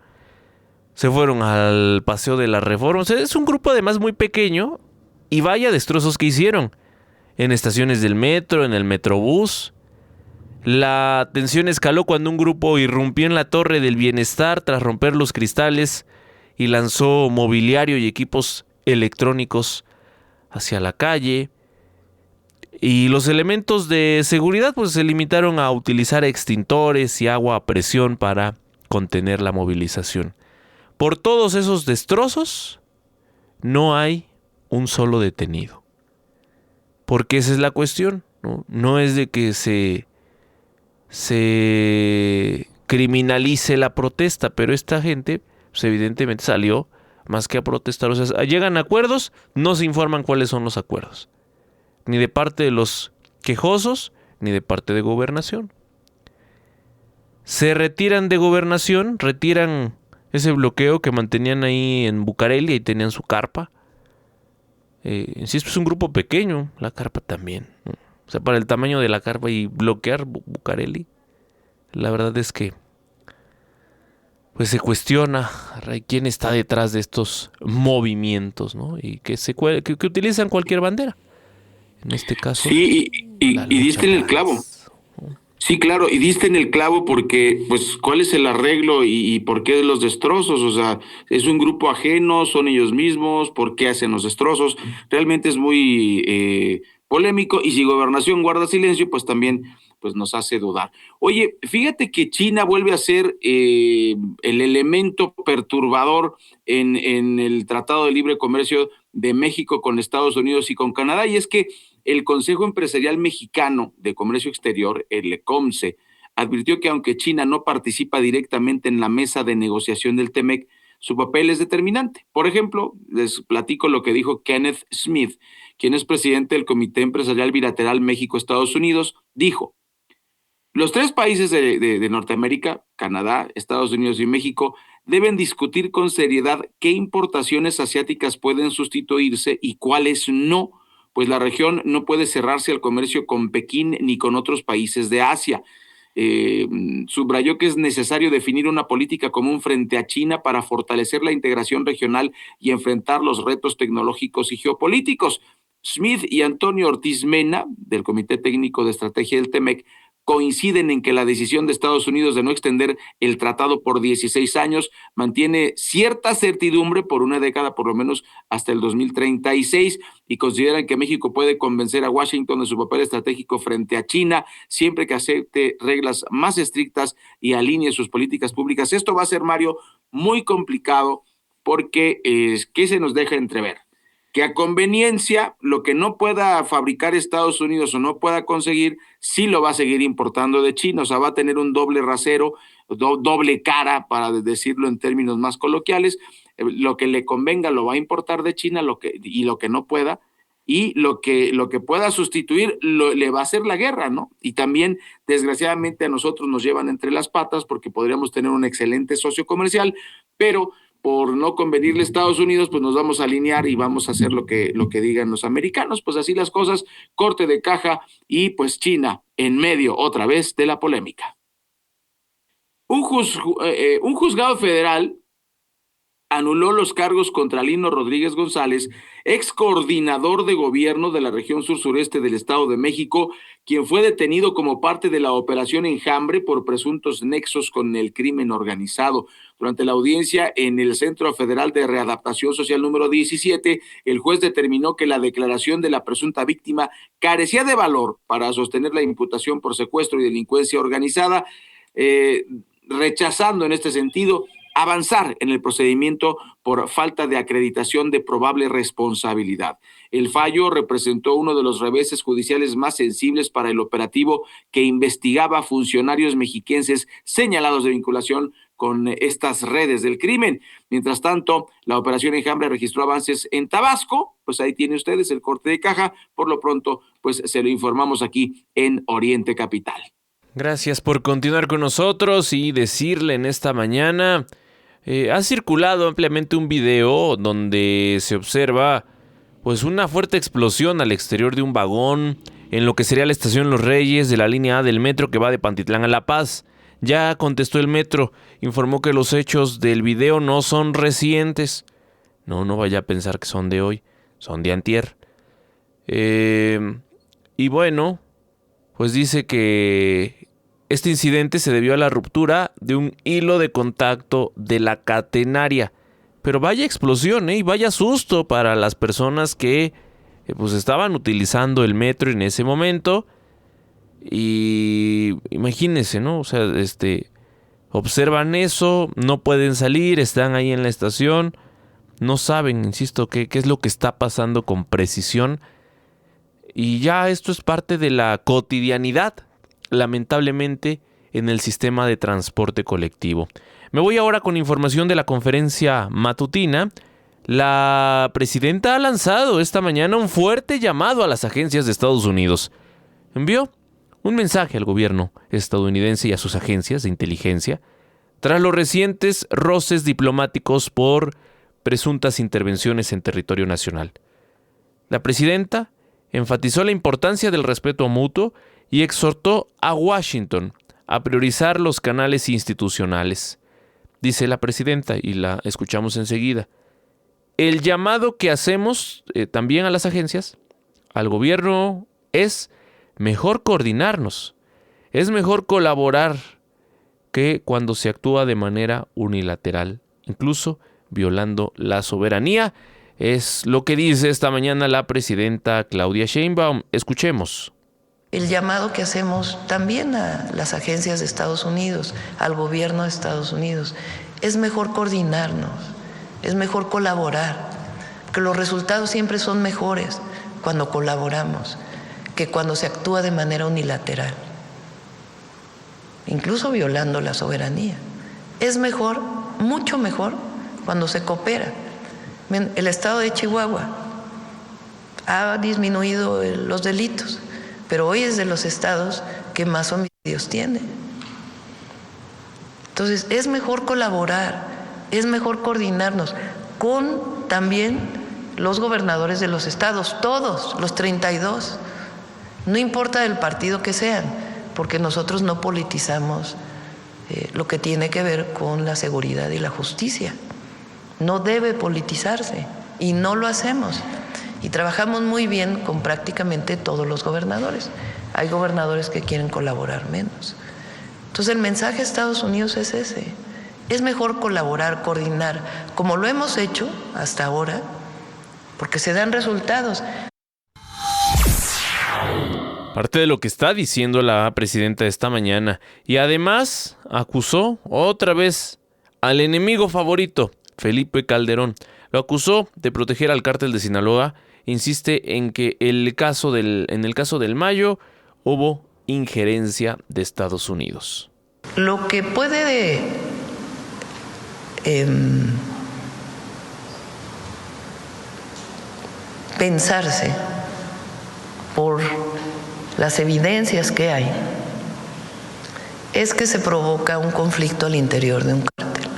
Se fueron al Paseo de la Reforma. O sea, es un grupo además muy pequeño. Y vaya destrozos que hicieron en estaciones del metro, en el Metrobús. La tensión escaló cuando un grupo irrumpió en la Torre del Bienestar tras romper los cristales y lanzó mobiliario y equipos electrónicos hacia la calle. Y los elementos de seguridad pues se limitaron a utilizar extintores y agua a presión para contener la movilización. Por todos esos destrozos no hay un solo detenido. Porque esa es la cuestión, ¿no? No es de que se criminalice la protesta, pero esta gente pues evidentemente salió más que a protestar. O sea, llegan a acuerdos, no se informan cuáles son los acuerdos. Ni de parte de los quejosos, ni de parte de Gobernación. Se retiran de Gobernación, retiran ese bloqueo que mantenían ahí en Bucareli, y tenían su carpa. Insisto, es un grupo pequeño, la carpa también, ¿no? O sea, para el tamaño de la carpa y bloquear Bucareli, la verdad es que pues se cuestiona quién está detrás de estos movimientos, ¿no? Y que utilizan cualquier bandera. En este caso, sí, y diste en el clavo. Sí, claro, y diste en el clavo porque, pues, ¿cuál es el arreglo y por qué los destrozos? O sea, ¿es un grupo ajeno? ¿Son ellos mismos? ¿Por qué hacen los destrozos? Realmente es muy polémico, y si Gobernación guarda silencio, pues también pues nos hace dudar. Oye, fíjate que China vuelve a ser el elemento perturbador en el Tratado de Libre Comercio de México con Estados Unidos y con Canadá, y es que el Consejo Empresarial Mexicano de Comercio Exterior, el ECOMCE, advirtió que aunque China no participa directamente en la mesa de negociación del TEMEC, su papel es determinante. Por ejemplo, les platico lo que dijo Kenneth Smith, quien es presidente del Comité Empresarial Bilateral México-Estados Unidos. Dijo: los tres países de Norteamérica, Canadá, Estados Unidos y México, deben discutir con seriedad qué importaciones asiáticas pueden sustituirse y cuáles no, pues la región no puede cerrarse al comercio con Pekín ni con otros países de Asia. Subrayó que es necesario definir una política común frente a China para fortalecer la integración regional y enfrentar los retos tecnológicos y geopolíticos. Smith y Antonio Ortiz Mena, del Comité Técnico de Estrategia del TEMEC, coinciden en que la decisión de Estados Unidos de no extender el tratado por 16 años mantiene cierta certidumbre por una década, por lo menos hasta el 2036, y consideran que México puede convencer a Washington de su papel estratégico frente a China siempre que acepte reglas más estrictas y alinee sus políticas públicas. Esto va a ser, Mario, muy complicado porque ¿qué se nos deja entrever? Que a conveniencia lo que no pueda fabricar Estados Unidos o no pueda conseguir, sí lo va a seguir importando de China, o sea, va a tener un doble rasero, doble cara, para decirlo en términos más coloquiales. Lo que le convenga lo va a importar de China, y lo que no pueda, y lo que pueda sustituir le va a hacer la guerra, ¿no? Y también, desgraciadamente, a nosotros nos llevan entre las patas porque podríamos tener un excelente socio comercial, pero por no convenirle a Estados Unidos, pues nos vamos a alinear y vamos a hacer lo que digan los americanos. Pues así las cosas, corte de caja, y pues China en medio otra vez de la polémica. Un juzgado federal anuló los cargos contra Lino Rodríguez González, ex coordinador de gobierno de la región sur-sureste del Estado de México, quien fue detenido como parte de la Operación Enjambre por presuntos nexos con el crimen organizado. Durante la audiencia en el Centro Federal de Readaptación Social número 17, el juez determinó que la declaración de la presunta víctima carecía de valor para sostener la imputación por secuestro y delincuencia organizada, rechazando en este sentido avanzar en el procedimiento por falta de acreditación de probable responsabilidad. El fallo representó uno de los reveses judiciales más sensibles para el operativo que investigaba funcionarios mexiquenses señalados de vinculación con estas redes del crimen. Mientras tanto, la Operación Enjambre registró avances en Tabasco. Pues ahí tiene ustedes el corte de caja. Por lo pronto, pues se lo informamos aquí en Oriente Capital. Gracias por continuar con nosotros y decirle en esta mañana, ha circulado ampliamente un video donde se observa pues una fuerte explosión al exterior de un vagón en lo que sería la estación Los Reyes de la línea A del metro que va de Pantitlán a La Paz. Ya contestó el metro, informó que los hechos del video no son recientes. No vaya a pensar que son de hoy, son de antier. Y bueno, pues dice que este incidente se debió a la ruptura de un hilo de contacto de la catenaria. Pero vaya explosión, y vaya susto para las personas que pues estaban utilizando el metro en ese momento. Y imagínense, ¿no? O sea, observan eso, no pueden salir, están ahí en la estación, no saben, insisto, qué es lo que está pasando con precisión. Y ya esto es parte de la cotidianidad, lamentablemente, en el sistema de transporte colectivo. Me voy ahora con información de la conferencia matutina. La presidenta ha lanzado esta mañana un fuerte llamado a las agencias de Estados Unidos. Envió un mensaje al gobierno estadounidense y a sus agencias de inteligencia tras los recientes roces diplomáticos por presuntas intervenciones en territorio nacional. La presidenta enfatizó la importancia del respeto mutuo y exhortó a Washington a priorizar los canales institucionales. Dice la presidenta, y la escuchamos enseguida: el llamado que hacemos también a las agencias, al gobierno, es mejor coordinarnos, es mejor colaborar que cuando se actúa de manera unilateral, incluso violando la soberanía. Es lo que dice esta mañana la presidenta Claudia Sheinbaum. Escuchemos. El llamado que hacemos también a las agencias de Estados Unidos, al gobierno de Estados Unidos, es mejor coordinarnos, es mejor colaborar, que los resultados siempre son mejores cuando colaboramos que cuando se actúa de manera unilateral, incluso violando la soberanía. Es mejor, mucho mejor, cuando se coopera. El estado de Chihuahua ha disminuido los delitos, pero hoy es de los estados que más homicidios tiene. Entonces, es mejor colaborar, es mejor coordinarnos con también los gobernadores de los estados, todos, los 32. No importa el partido que sean, porque nosotros no politizamos lo que tiene que ver con la seguridad y la justicia. No debe politizarse y no lo hacemos. Y trabajamos muy bien con prácticamente todos los gobernadores. hay gobernadores que quieren colaborar menos. Entonces el mensaje a Estados Unidos es ese. Es mejor colaborar, coordinar, como lo hemos hecho hasta ahora, porque se dan resultados. Parte de lo que está diciendo la presidenta esta mañana. Y además acusó otra vez al enemigo favorito, Felipe Calderón. Lo acusó de proteger al cártel de Sinaloa. Insiste en que en el caso del Mayo hubo injerencia de Estados Unidos. Lo que puede pensarse por las evidencias que hay es que se provoca un conflicto al interior de un cártel,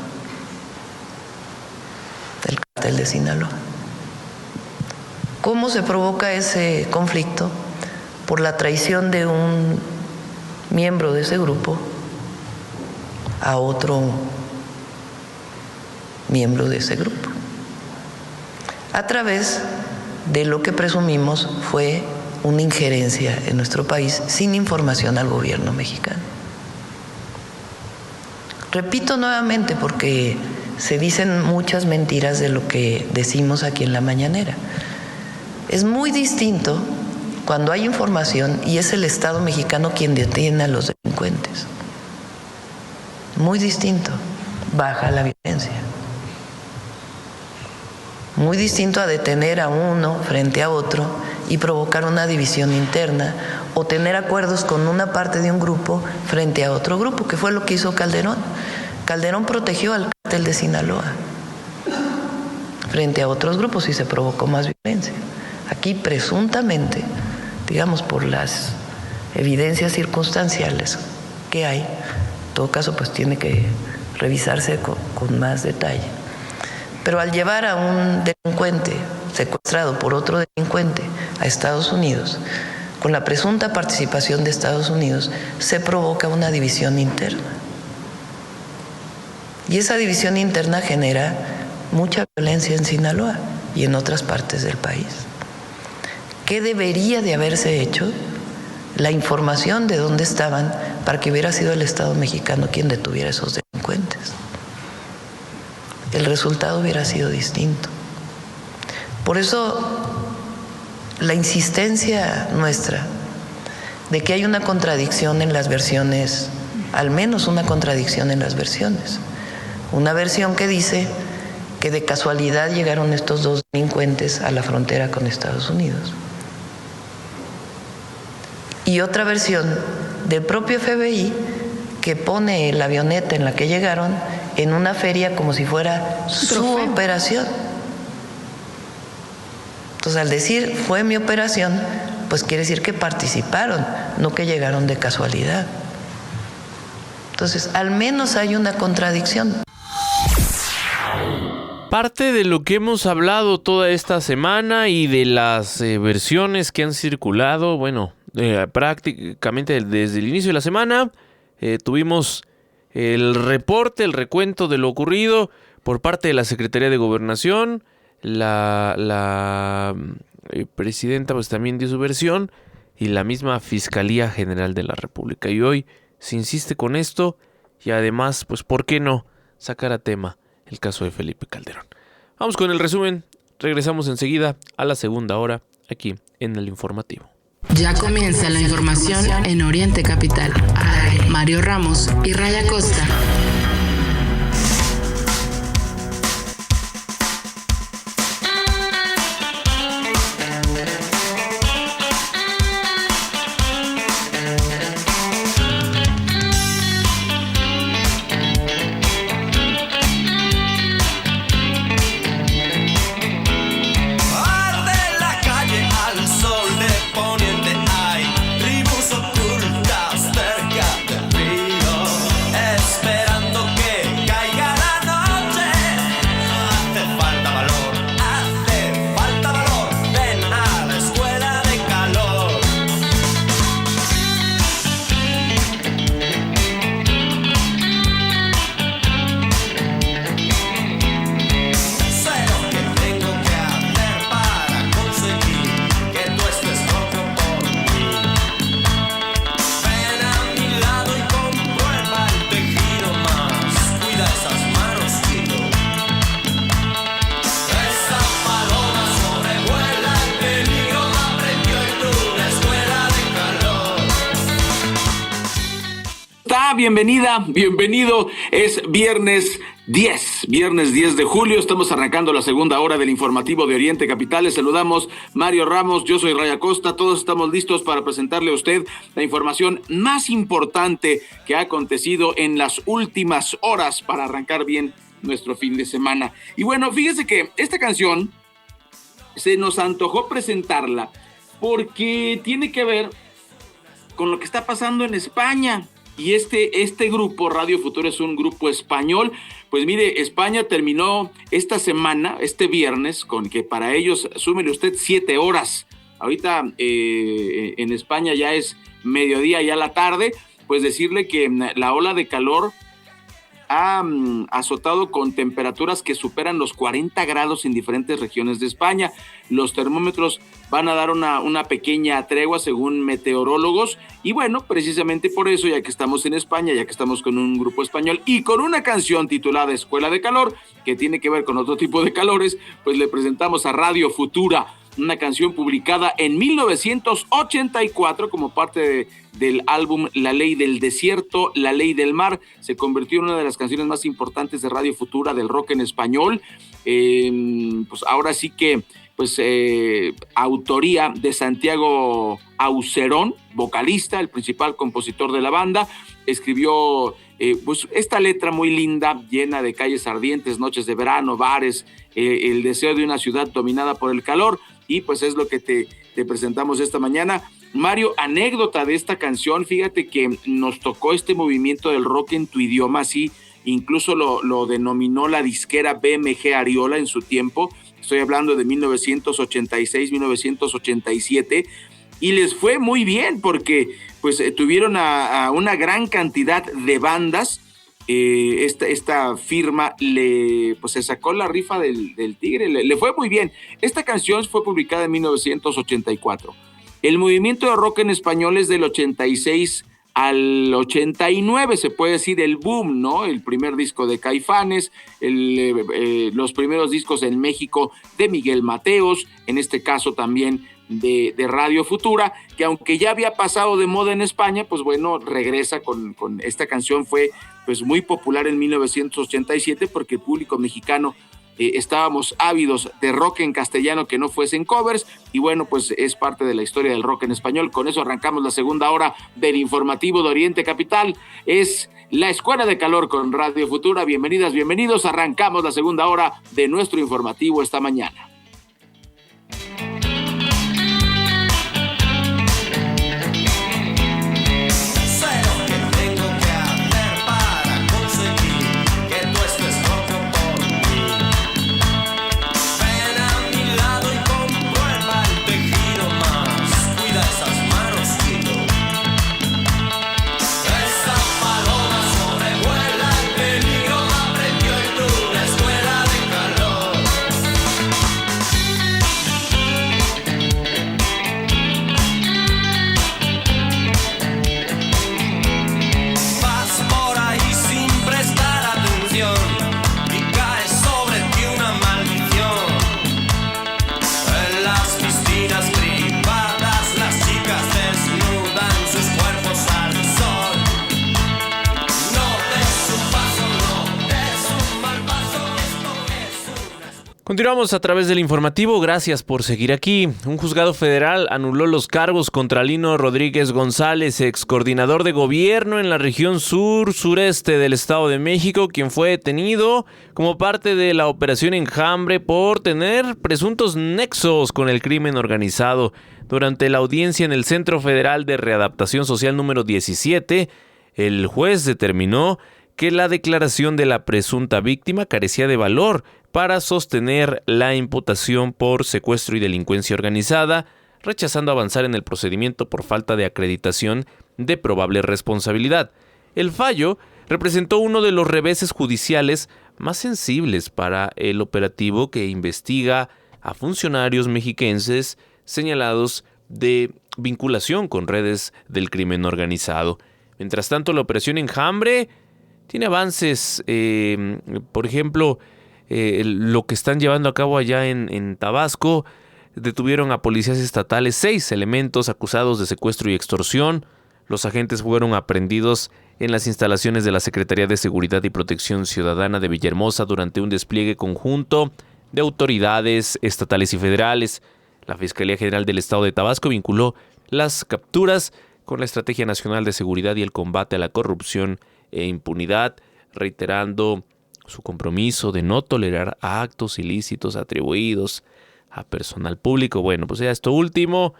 el cártel de Sinaloa. ¿Cómo se provoca ese conflicto? Por la traición de un miembro de ese grupo a otro miembro de ese grupo, a través de lo que presumimos fue una injerencia en nuestro país sin información al gobierno mexicano. Repito nuevamente porque se dicen muchas mentiras de lo que decimos aquí en la mañanera. Es muy distinto cuando hay información y es el Estado mexicano quien detiene a los delincuentes. Muy distinto, baja la violencia. Muy distinto a detener a uno frente a otro y provocar una división interna o tener acuerdos con una parte de un grupo frente a otro grupo, que fue lo que hizo Calderón. Calderón protegió al cártel de Sinaloa frente a otros grupos y se provocó más violencia. Aquí presuntamente, digamos por las evidencias circunstanciales que hay, en todo caso pues tiene que revisarse con más detalle. Pero al llevar a un delincuente secuestrado por otro delincuente a Estados Unidos, con la presunta participación de Estados Unidos, se provoca una división interna. Y esa división interna genera mucha violencia en Sinaloa y en otras partes del país. ¿Qué debería de haberse hecho? La información de dónde estaban para que hubiera sido el Estado mexicano quien detuviera a esos delincuentes. El resultado hubiera sido distinto. Por eso la insistencia nuestra de que hay una contradicción en las versiones, al menos una contradicción en las versiones. Una versión que dice que de casualidad llegaron estos dos delincuentes a la frontera con Estados Unidos. Y otra versión del propio FBI que pone la avioneta en la que llegaron en una feria como si fuera su operación. Entonces, al decir fue mi operación, pues quiere decir que participaron, no que llegaron de casualidad. Entonces, al menos hay una contradicción. Parte de lo que hemos hablado toda esta semana y de las versiones que han circulado, bueno, prácticamente desde el inicio de la semana, tuvimos el reporte, el recuento de lo ocurrido por parte de la Secretaría de Gobernación. La presidenta pues también dio su versión y la misma Fiscalía General de la República. Y hoy se insiste con esto y además, pues, ¿por qué no sacar a tema el caso de Felipe Calderón? Vamos con el resumen. Regresamos enseguida a la segunda hora aquí en el informativo. Ya comienza la información en Oriente Capital. Mario Ramos y Raya Costa. Esperando está? Bienvenida, bienvenido. Es viernes 10 de julio. Estamos arrancando la segunda hora del informativo de Oriente Capital. Les saludamos Mario Ramos, yo soy Raya Costa. Todos estamos listos para presentarle a usted la información más importante que ha acontecido en las últimas horas para arrancar bien nuestro fin de semana. Y bueno, fíjese que esta canción se nos antojó presentarla porque tiene que ver con lo que está pasando en España. Y este grupo, Radio Futuro, es un grupo español. Pues mire, España terminó esta semana, este viernes, con que para ellos, súmele usted 7 horas. Ahorita en España ya es mediodía, ya la tarde. Pues decirle que la ola de calor ha azotado con temperaturas que superan los 40 grados en diferentes regiones de España. Los termómetros van a dar una pequeña tregua según meteorólogos, y bueno, precisamente por eso, ya que estamos en España, ya que estamos con un grupo español y con una canción titulada Escuela de Calor, que tiene que ver con otro tipo de calores, pues le presentamos a Radio Futura, una canción publicada en 1984 como parte del álbum La Ley del Desierto, La Ley del Mar. Se convirtió en una de las canciones más importantes de Radio Futura del rock en español. Pues ahora sí que autoría de Santiago Aucerón, vocalista, el principal compositor de la banda. Escribió pues esta letra muy linda, llena de calles ardientes, noches de verano, bares, el deseo de una ciudad dominada por el calor. Y pues es lo que te presentamos esta mañana. Mario, anécdota de esta canción, fíjate que nos tocó este movimiento del rock en tu idioma, así incluso lo denominó la disquera BMG Ariola en su tiempo. Estoy hablando de 1986, 1987, y les fue muy bien porque pues tuvieron a una gran cantidad de bandas. Esta firma se sacó la rifa del tigre, le fue muy bien. Esta canción fue publicada en 1984. El movimiento de rock en español es del 86 al 89, se puede decir el boom, ¿no? El primer disco de Caifanes, los primeros discos en México de Miguel Mateos, en este caso también de Radio Futura, que aunque ya había pasado de moda en España, pues bueno, regresa con esta canción. Fue pues muy popular en 1987 porque el público mexicano estábamos ávidos de rock en castellano que no fuesen covers, y bueno, pues es parte de la historia del rock en español. Con eso arrancamos la segunda hora del informativo de Oriente Capital. Es la Escuela de Calor con Radio Futura. Bienvenidas, bienvenidos. Arrancamos la segunda hora de nuestro informativo esta mañana. Continuamos a través del informativo, gracias por seguir aquí. Un juzgado federal anuló los cargos contra Lino Rodríguez González, ex coordinador de gobierno en la región sur-sureste del Estado de México, quien fue detenido como parte de la Operación Enjambre por tener presuntos nexos con el crimen organizado. Durante la audiencia en el Centro Federal de Readaptación Social número 17, el juez determinó que la declaración de la presunta víctima carecía de valor para sostener la imputación por secuestro y delincuencia organizada, rechazando avanzar en el procedimiento por falta de acreditación de probable responsabilidad. El fallo representó uno de los reveses judiciales más sensibles para el operativo que investiga a funcionarios mexiquenses señalados de vinculación con redes del crimen organizado. Mientras tanto, la Operación Enjambre tiene avances, por ejemplo, lo que están llevando a cabo allá en Tabasco. Detuvieron a policías estatales 6 elementos acusados de secuestro y extorsión. Los agentes fueron aprehendidos en las instalaciones de la Secretaría de Seguridad y Protección Ciudadana de Villahermosa durante un despliegue conjunto de autoridades estatales y federales. La Fiscalía General del Estado de Tabasco vinculó las capturas con la Estrategia Nacional de Seguridad y el Combate a la Corrupción e Impunidad, reiterando su compromiso de no tolerar actos ilícitos atribuidos a personal público. Bueno, pues ya esto último,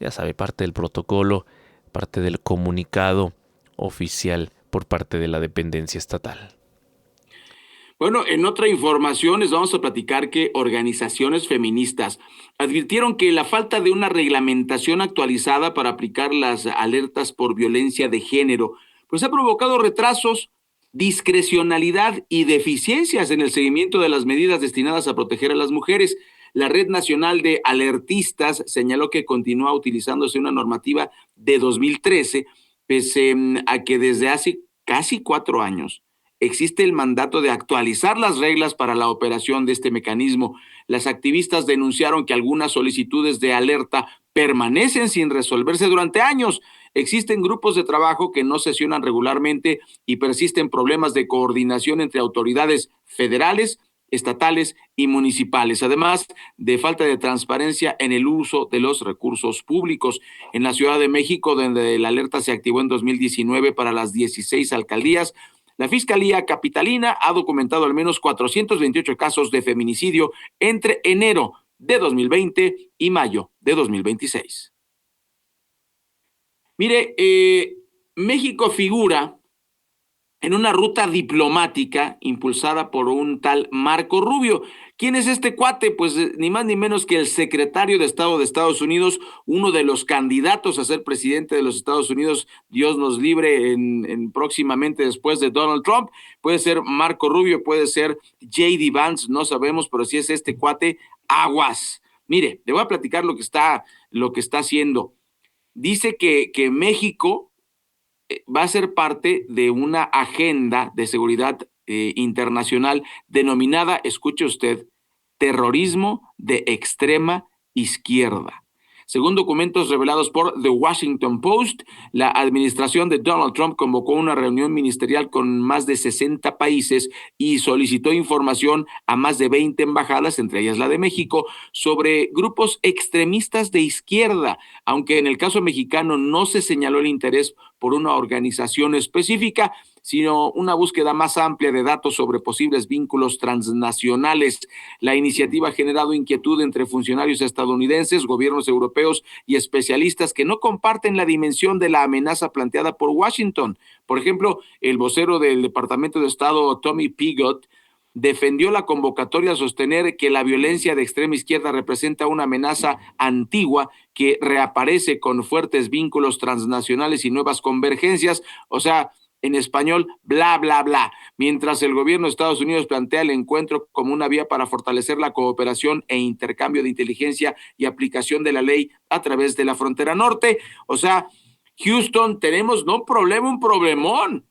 ya sabe, parte del protocolo, parte del comunicado oficial por parte de la dependencia estatal. Bueno, en otra información les vamos a platicar que organizaciones feministas advirtieron que la falta de una reglamentación actualizada para aplicar las alertas por violencia de género, pues ha provocado retrasos, discrecionalidad y deficiencias en el seguimiento de las medidas destinadas a proteger a las mujeres. La Red Nacional de Alertistas señaló que continúa utilizándose una normativa de 2013, pese a que desde hace casi 4 años existe el mandato de actualizar las reglas para la operación de este mecanismo. Las activistas denunciaron que algunas solicitudes de alerta permanecen sin resolverse durante años. Existen grupos de trabajo que no sesionan regularmente y persisten problemas de coordinación entre autoridades federales, estatales y municipales, además de falta de transparencia en el uso de los recursos públicos. En la Ciudad de México, donde la alerta se activó en 2019 para las 16 alcaldías, la Fiscalía Capitalina ha documentado al menos 428 casos de feminicidio entre enero de 2020 y mayo de 2026. Mire, México figura en una ruta diplomática impulsada por un tal Marco Rubio. ¿Quién es este cuate? Pues ni más ni menos que el secretario de Estado de Estados Unidos, uno de los candidatos a ser presidente de los Estados Unidos, Dios nos libre, en próximamente después de Donald Trump. Puede ser Marco Rubio, puede ser J.D. Vance, no sabemos, pero si es este cuate, aguas. Mire, le voy a platicar lo que está haciendo. Dice que México va a ser parte de una agenda de seguridad internacional denominada, escuche usted, terrorismo de extrema izquierda. Según documentos revelados por The Washington Post, la administración de Donald Trump convocó una reunión ministerial con más de 60 países y solicitó información a más de 20 embajadas, entre ellas la de México, sobre grupos extremistas de izquierda, aunque en el caso mexicano no se señaló el interés por una organización específica, sino una búsqueda más amplia de datos sobre posibles vínculos transnacionales. La iniciativa ha generado inquietud entre funcionarios estadounidenses, gobiernos europeos y especialistas que no comparten la dimensión de la amenaza planteada por Washington. Por ejemplo, el vocero del Departamento de Estado, Tommy Pigott, defendió la convocatoria al sostener que la violencia de extrema izquierda representa una amenaza antigua que reaparece con fuertes vínculos transnacionales y nuevas convergencias, o sea, en español, bla, bla, bla. Mientras el gobierno de Estados Unidos plantea el encuentro como una vía para fortalecer la cooperación e intercambio de inteligencia y aplicación de la ley a través de la frontera norte. O sea, Houston, tenemos no un problema, un problemón.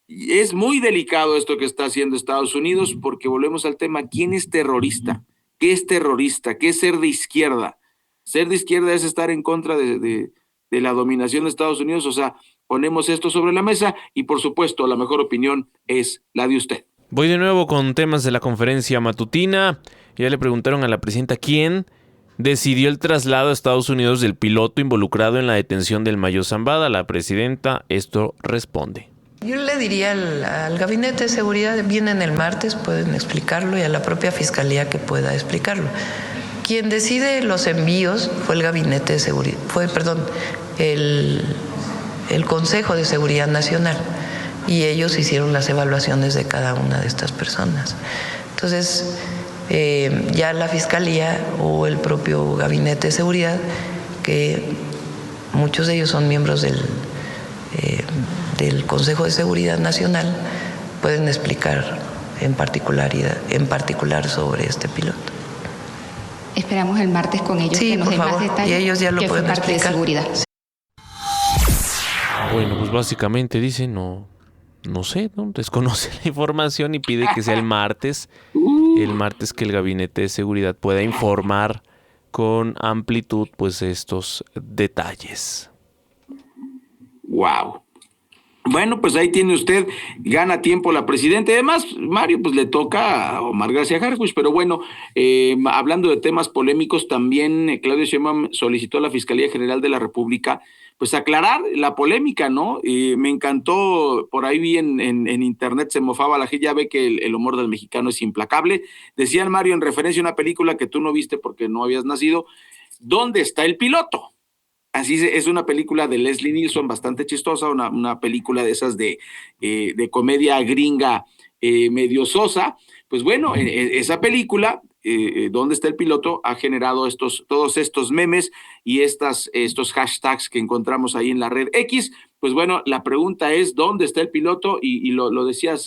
Y es muy delicado esto que está haciendo Estados Unidos porque volvemos al tema, ¿quién es terrorista? ¿Qué es terrorista? ¿Qué es ser de izquierda? Ser de izquierda es estar en contra de la dominación de Estados Unidos, o sea, ponemos esto sobre la mesa y, por supuesto, la mejor opinión es la de usted. Voy de nuevo con temas de la conferencia matutina. Ya le preguntaron a la presidenta quién decidió el traslado a Estados Unidos del piloto involucrado en la detención del Mayo Zambada. La presidenta esto responde. Yo le diría al Gabinete de Seguridad, vienen el martes, pueden explicarlo, y a la propia Fiscalía que pueda explicarlo. Quien decide los envíos fue el Gabinete de Seguridad, el Consejo de Seguridad Nacional, y ellos hicieron las evaluaciones de cada una de estas personas. Entonces, ya la Fiscalía o el propio Gabinete de Seguridad, que muchos de ellos son miembros del Consejo de Seguridad Nacional, pueden explicar en particular sobre este piloto. Esperamos el martes con ellos que nos den más detalles. Y ellos ya lo pueden explicar. De seguridad. Bueno, pues básicamente dice, no sé, ¿no? Desconoce la información y pide que sea el martes que el Gabinete de Seguridad pueda informar con amplitud pues estos detalles. Wow. Bueno, pues ahí tiene usted, gana tiempo la presidenta. Además, Mario, pues le toca a Omar García Harfuch, pero bueno, hablando de temas polémicos, también Claudio Sheinbaum solicitó a la Fiscalía General de la República, pues aclarar la polémica, ¿no? Me encantó, por ahí vi en internet, se mofaba la gente, ya ve que el humor del mexicano es implacable. Decían, Mario, en referencia a una película que tú no viste porque no habías nacido, ¿dónde está el piloto? Así es una película de Leslie Nielsen bastante chistosa, una película de esas de comedia gringa medio sosa. Pues bueno, esa película, ¿Dónde está el piloto?, ha generado todos estos memes y estos hashtags que encontramos ahí en la red X. Pues bueno, la pregunta es, ¿dónde está el piloto? Y lo decías,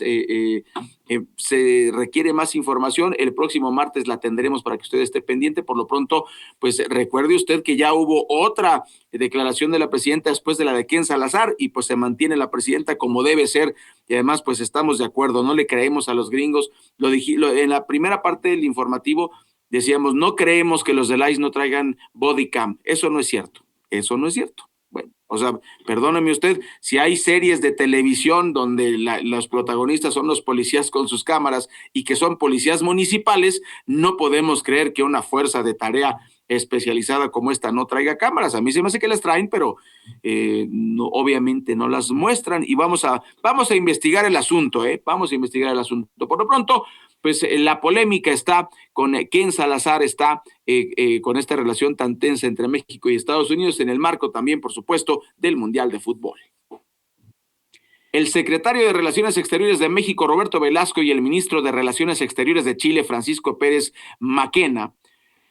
se requiere más información. El próximo martes la tendremos para que usted esté pendiente. Por lo pronto, pues recuerde usted que ya hubo otra declaración de la presidenta después de la de Ken Salazar y pues se mantiene la presidenta como debe ser y además pues estamos de acuerdo, no le creemos a los gringos. En la primera parte del informativo decíamos, no creemos que los del ICE no traigan body cam. Eso no es cierto, eso no es cierto. Bueno, o sea, perdóneme usted, si hay series de televisión donde los protagonistas son los policías con sus cámaras y que son policías municipales, no podemos creer que una fuerza de tarea especializada como esta no traiga cámaras. A mí se me hace que las traen, pero no, obviamente no las muestran y vamos a investigar el asunto, vamos a investigar el asunto. Por lo pronto, pues la polémica está con Ken Salazar, está con esta relación tan tensa entre México y Estados Unidos en el marco también, por supuesto, del Mundial de Fútbol. El secretario de Relaciones Exteriores de México, Roberto Velasco, y el ministro de Relaciones Exteriores de Chile, Francisco Pérez Maquena,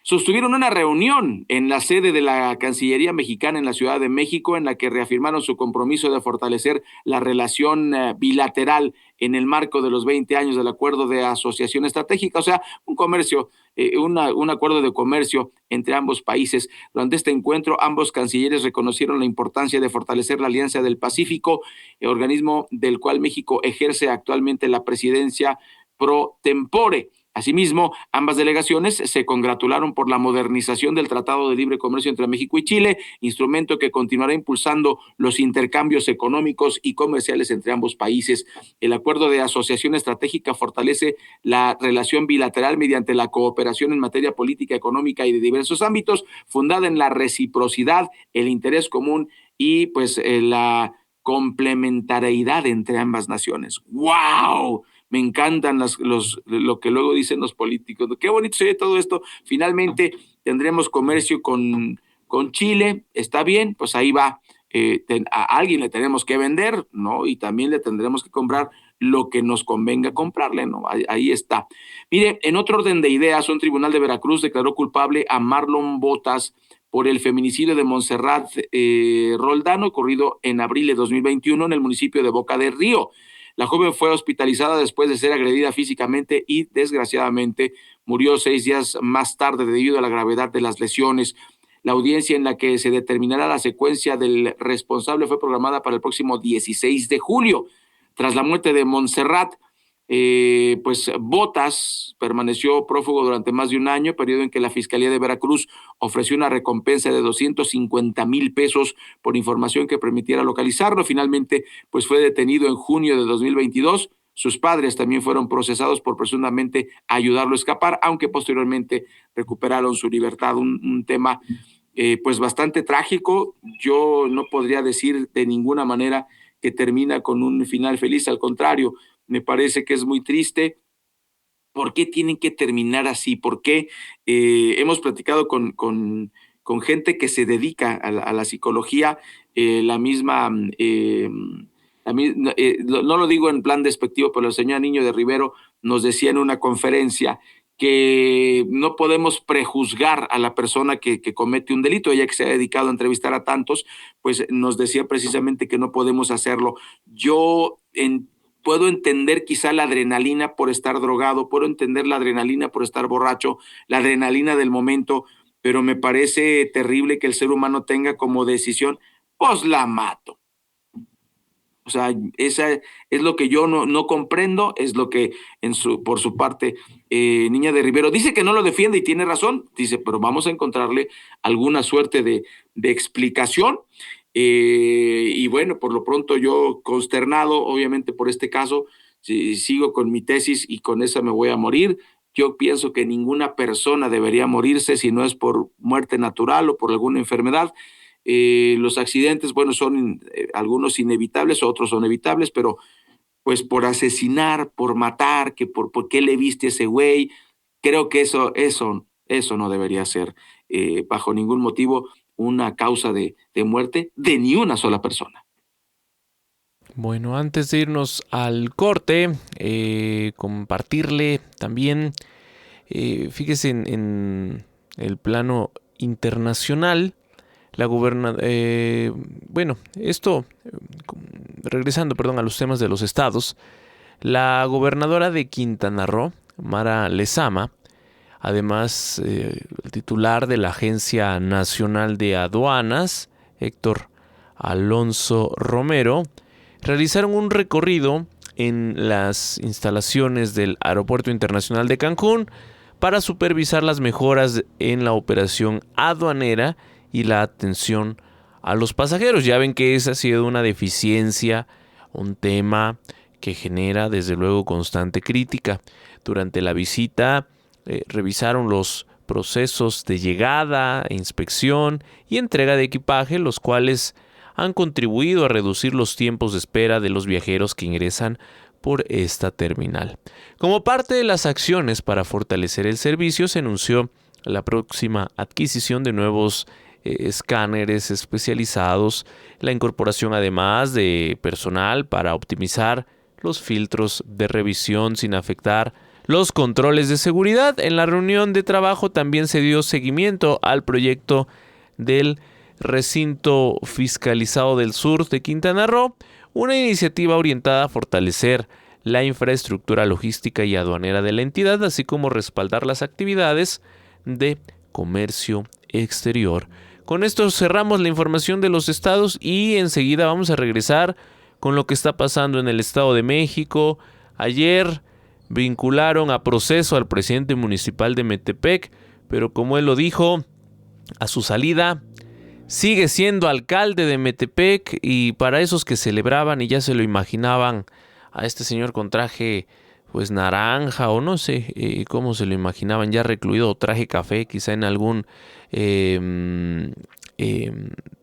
sostuvieron una reunión en la sede de la Cancillería mexicana en la Ciudad de México en la que reafirmaron su compromiso de fortalecer la relación bilateral en el marco de los 20 años del Acuerdo de Asociación Estratégica, o sea, un acuerdo de comercio entre ambos países. Durante este encuentro, ambos cancilleres reconocieron la importancia de fortalecer la Alianza del Pacífico, el organismo del cual México ejerce actualmente la presidencia pro tempore. Asimismo, ambas delegaciones se congratularon por la modernización del Tratado de Libre Comercio entre México y Chile, instrumento que continuará impulsando los intercambios económicos y comerciales entre ambos países. El acuerdo de asociación estratégica fortalece la relación bilateral mediante la cooperación en materia política, económica y de diversos ámbitos, fundada en la reciprocidad, el interés común y pues la complementariedad entre ambas naciones. ¡Wow! Me encantan lo que luego dicen los políticos. Qué bonito se ve todo esto. Finalmente tendremos comercio con Chile. Está bien, pues ahí va. A alguien le tenemos que vender, ¿no? Y también le tendremos que comprar lo que nos convenga comprarle, ¿no? Ahí está. Mire, en otro orden de ideas, un tribunal de Veracruz declaró culpable a Marlon Botas por el feminicidio de Montserrat Roldán, ocurrido en abril de 2021 en el municipio de Boca del Río. La joven fue hospitalizada después de ser agredida físicamente y, desgraciadamente, murió 6 días más tarde debido a la gravedad de las lesiones. La audiencia en la que se determinará la secuencia del responsable fue programada para el próximo 16 de julio. Tras la muerte de Montserrat, pues Botas permaneció prófugo durante más de un año, periodo en que la Fiscalía de Veracruz ofreció una recompensa de 250,000 pesos por información que permitiera localizarlo. Finalmente, pues fue detenido en junio de 2022. Sus padres también fueron procesados por presuntamente ayudarlo a escapar, aunque posteriormente recuperaron su libertad. Un tema pues bastante trágico. Yo no podría decir de ninguna manera que termina con un final feliz, al contrario, me parece que es muy triste. ¿Por qué tienen que terminar así? ¿Por qué? Hemos platicado con gente que se dedica a la psicología, no lo digo en plan despectivo, pero el señor Niño de Rivero nos decía en una conferencia que no podemos prejuzgar a la persona que comete un delito. Ella, que se ha dedicado a entrevistar a tantos, pues nos decía precisamente que no podemos hacerlo. Yo puedo entender quizá la adrenalina por estar drogado, puedo entender la adrenalina por estar borracho, la adrenalina del momento, pero me parece terrible que el ser humano tenga como decisión, pues la mato. O sea, esa es lo que yo no comprendo, es lo que por su parte Niña de Rivero dice que no lo defiende y tiene razón, dice, pero vamos a encontrarle alguna suerte de explicación. Y bueno, por lo pronto yo consternado, obviamente, por este caso, si sigo con mi tesis y con esa me voy a morir. Yo pienso que ninguna persona debería morirse si no es por muerte natural o por alguna enfermedad. Los accidentes, bueno, son algunos inevitables, otros son evitables, pero pues por asesinar, por matar, que por qué le viste a ese güey, creo que eso no debería ser bajo ningún motivo una causa de muerte de ni una sola persona. Bueno, antes de irnos al corte, compartirle también, fíjese en el plano internacional, regresando, perdón, a los temas de los estados, la gobernadora de Quintana Roo, Mara Lezama, además el titular de la Agencia Nacional de Aduanas, Héctor Alonso Romero, realizaron un recorrido en las instalaciones del Aeropuerto Internacional de Cancún para supervisar las mejoras en la operación aduanera y la atención a los pasajeros. Ya ven que esa ha sido una deficiencia, un tema que genera desde luego constante crítica. Durante la visita revisaron los procesos de llegada, inspección y entrega de equipaje, los cuales han contribuido a reducir los tiempos de espera de los viajeros que ingresan por esta terminal. Como parte de las acciones para fortalecer el servicio, se anunció la próxima adquisición de nuevos escáneres especializados, la incorporación además de personal para optimizar los filtros de revisión sin afectar los controles de seguridad. En la reunión de trabajo también se dio seguimiento al proyecto del Recinto Fiscalizado del Sur de Quintana Roo, una iniciativa orientada a fortalecer la infraestructura logística y aduanera de la entidad, así como respaldar las actividades de comercio exterior. Con esto cerramos la información de los estados y enseguida vamos a regresar con lo que está pasando en el Estado de México. Ayer vincularon a proceso al presidente municipal de Metepec, pero como él lo dijo, a su salida sigue siendo alcalde de Metepec, y para esos que celebraban y ya se lo imaginaban a este señor con traje pues naranja o no sé cómo se lo imaginaban, ya recluido, o traje café, quizá en algún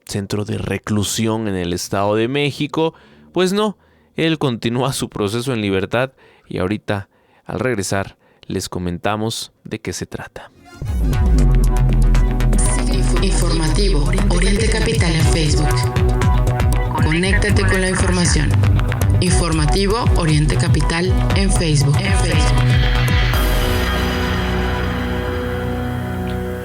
centro de reclusión en el Estado de México, pues no, él continúa su proceso en libertad y ahorita al regresar les comentamos de qué se trata. Informativo Oriente Capital en Facebook. Conéctate con la información. Informativo Oriente Capital en Facebook.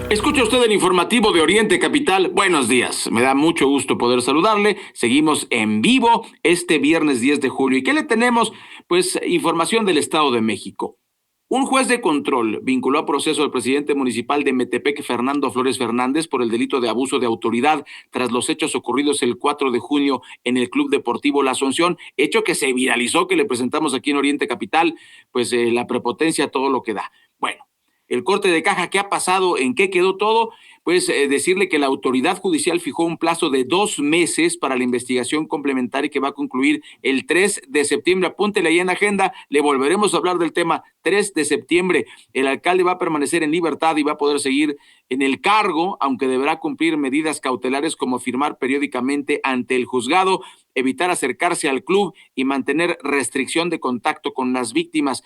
Escucha usted el informativo de Oriente Capital. Buenos días, me da mucho gusto poder saludarle. Seguimos en vivo este viernes 10 de julio. ¿Y qué le tenemos? Pues información del Estado de México. Un juez de control vinculó a proceso al presidente municipal de Metepec, Fernando Flores Fernández, por el delito de abuso de autoridad tras los hechos ocurridos el 4 de junio en el Club Deportivo La Asunción, hecho que se viralizó, que le presentamos aquí en Oriente Capital, pues la prepotencia, todo lo que da. Bueno, el corte de caja, ¿qué ha pasado? ¿En qué quedó todo? Pues decirle que la autoridad judicial fijó un plazo de 2 meses para la investigación complementaria que va a concluir el 3 de septiembre. Apúntele ahí en agenda, le volveremos a hablar del tema. 3 de septiembre, el alcalde va a permanecer en libertad y va a poder seguir en el cargo, aunque deberá cumplir medidas cautelares como firmar periódicamente ante el juzgado, evitar acercarse al club y mantener restricción de contacto con las víctimas.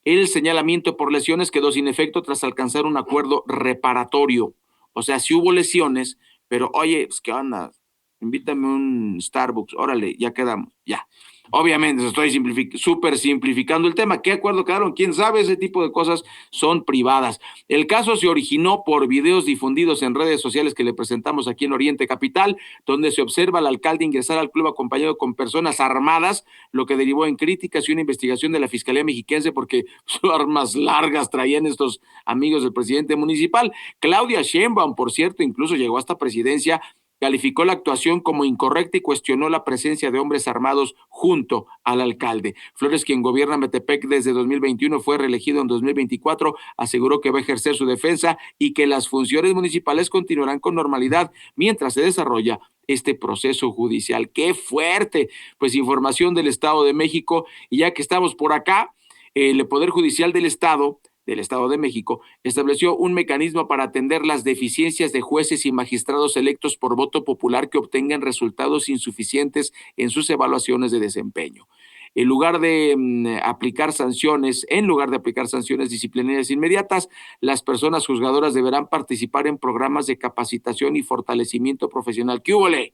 El señalamiento por lesiones quedó sin efecto tras alcanzar un acuerdo reparatorio. O sea, sí hubo lesiones, pero oye, pues, ¿qué onda? Invítame un Starbucks, órale, ya quedamos, ya. Obviamente, estoy súper simplificando el tema. ¿Qué acuerdo quedaron? ¿Quién sabe? Ese tipo de cosas son privadas. El caso se originó por videos difundidos en redes sociales que le presentamos aquí en Oriente Capital, donde se observa al alcalde ingresar al club acompañado con personas armadas, lo que derivó en críticas y una investigación de la Fiscalía Mexiquense porque armas largas traían estos amigos del presidente municipal. Claudia Sheinbaum, por cierto, incluso llegó hasta presidencia calificó la actuación como incorrecta y cuestionó la presencia de hombres armados junto al alcalde. Flores, quien gobierna Metepec desde 2021, fue reelegido en 2024, aseguró que va a ejercer su defensa y que las funciones municipales continuarán con normalidad mientras se desarrolla este proceso judicial. ¡Qué fuerte! Pues información del Estado de México, y ya que estamos por acá, el Poder Judicial del Estado de México estableció un mecanismo para atender las deficiencias de jueces y magistrados electos por voto popular que obtengan resultados insuficientes en sus evaluaciones de desempeño. En lugar de aplicar sanciones disciplinarias inmediatas, las personas juzgadoras deberán participar en programas de capacitación y fortalecimiento profesional. ¿Qué húbole?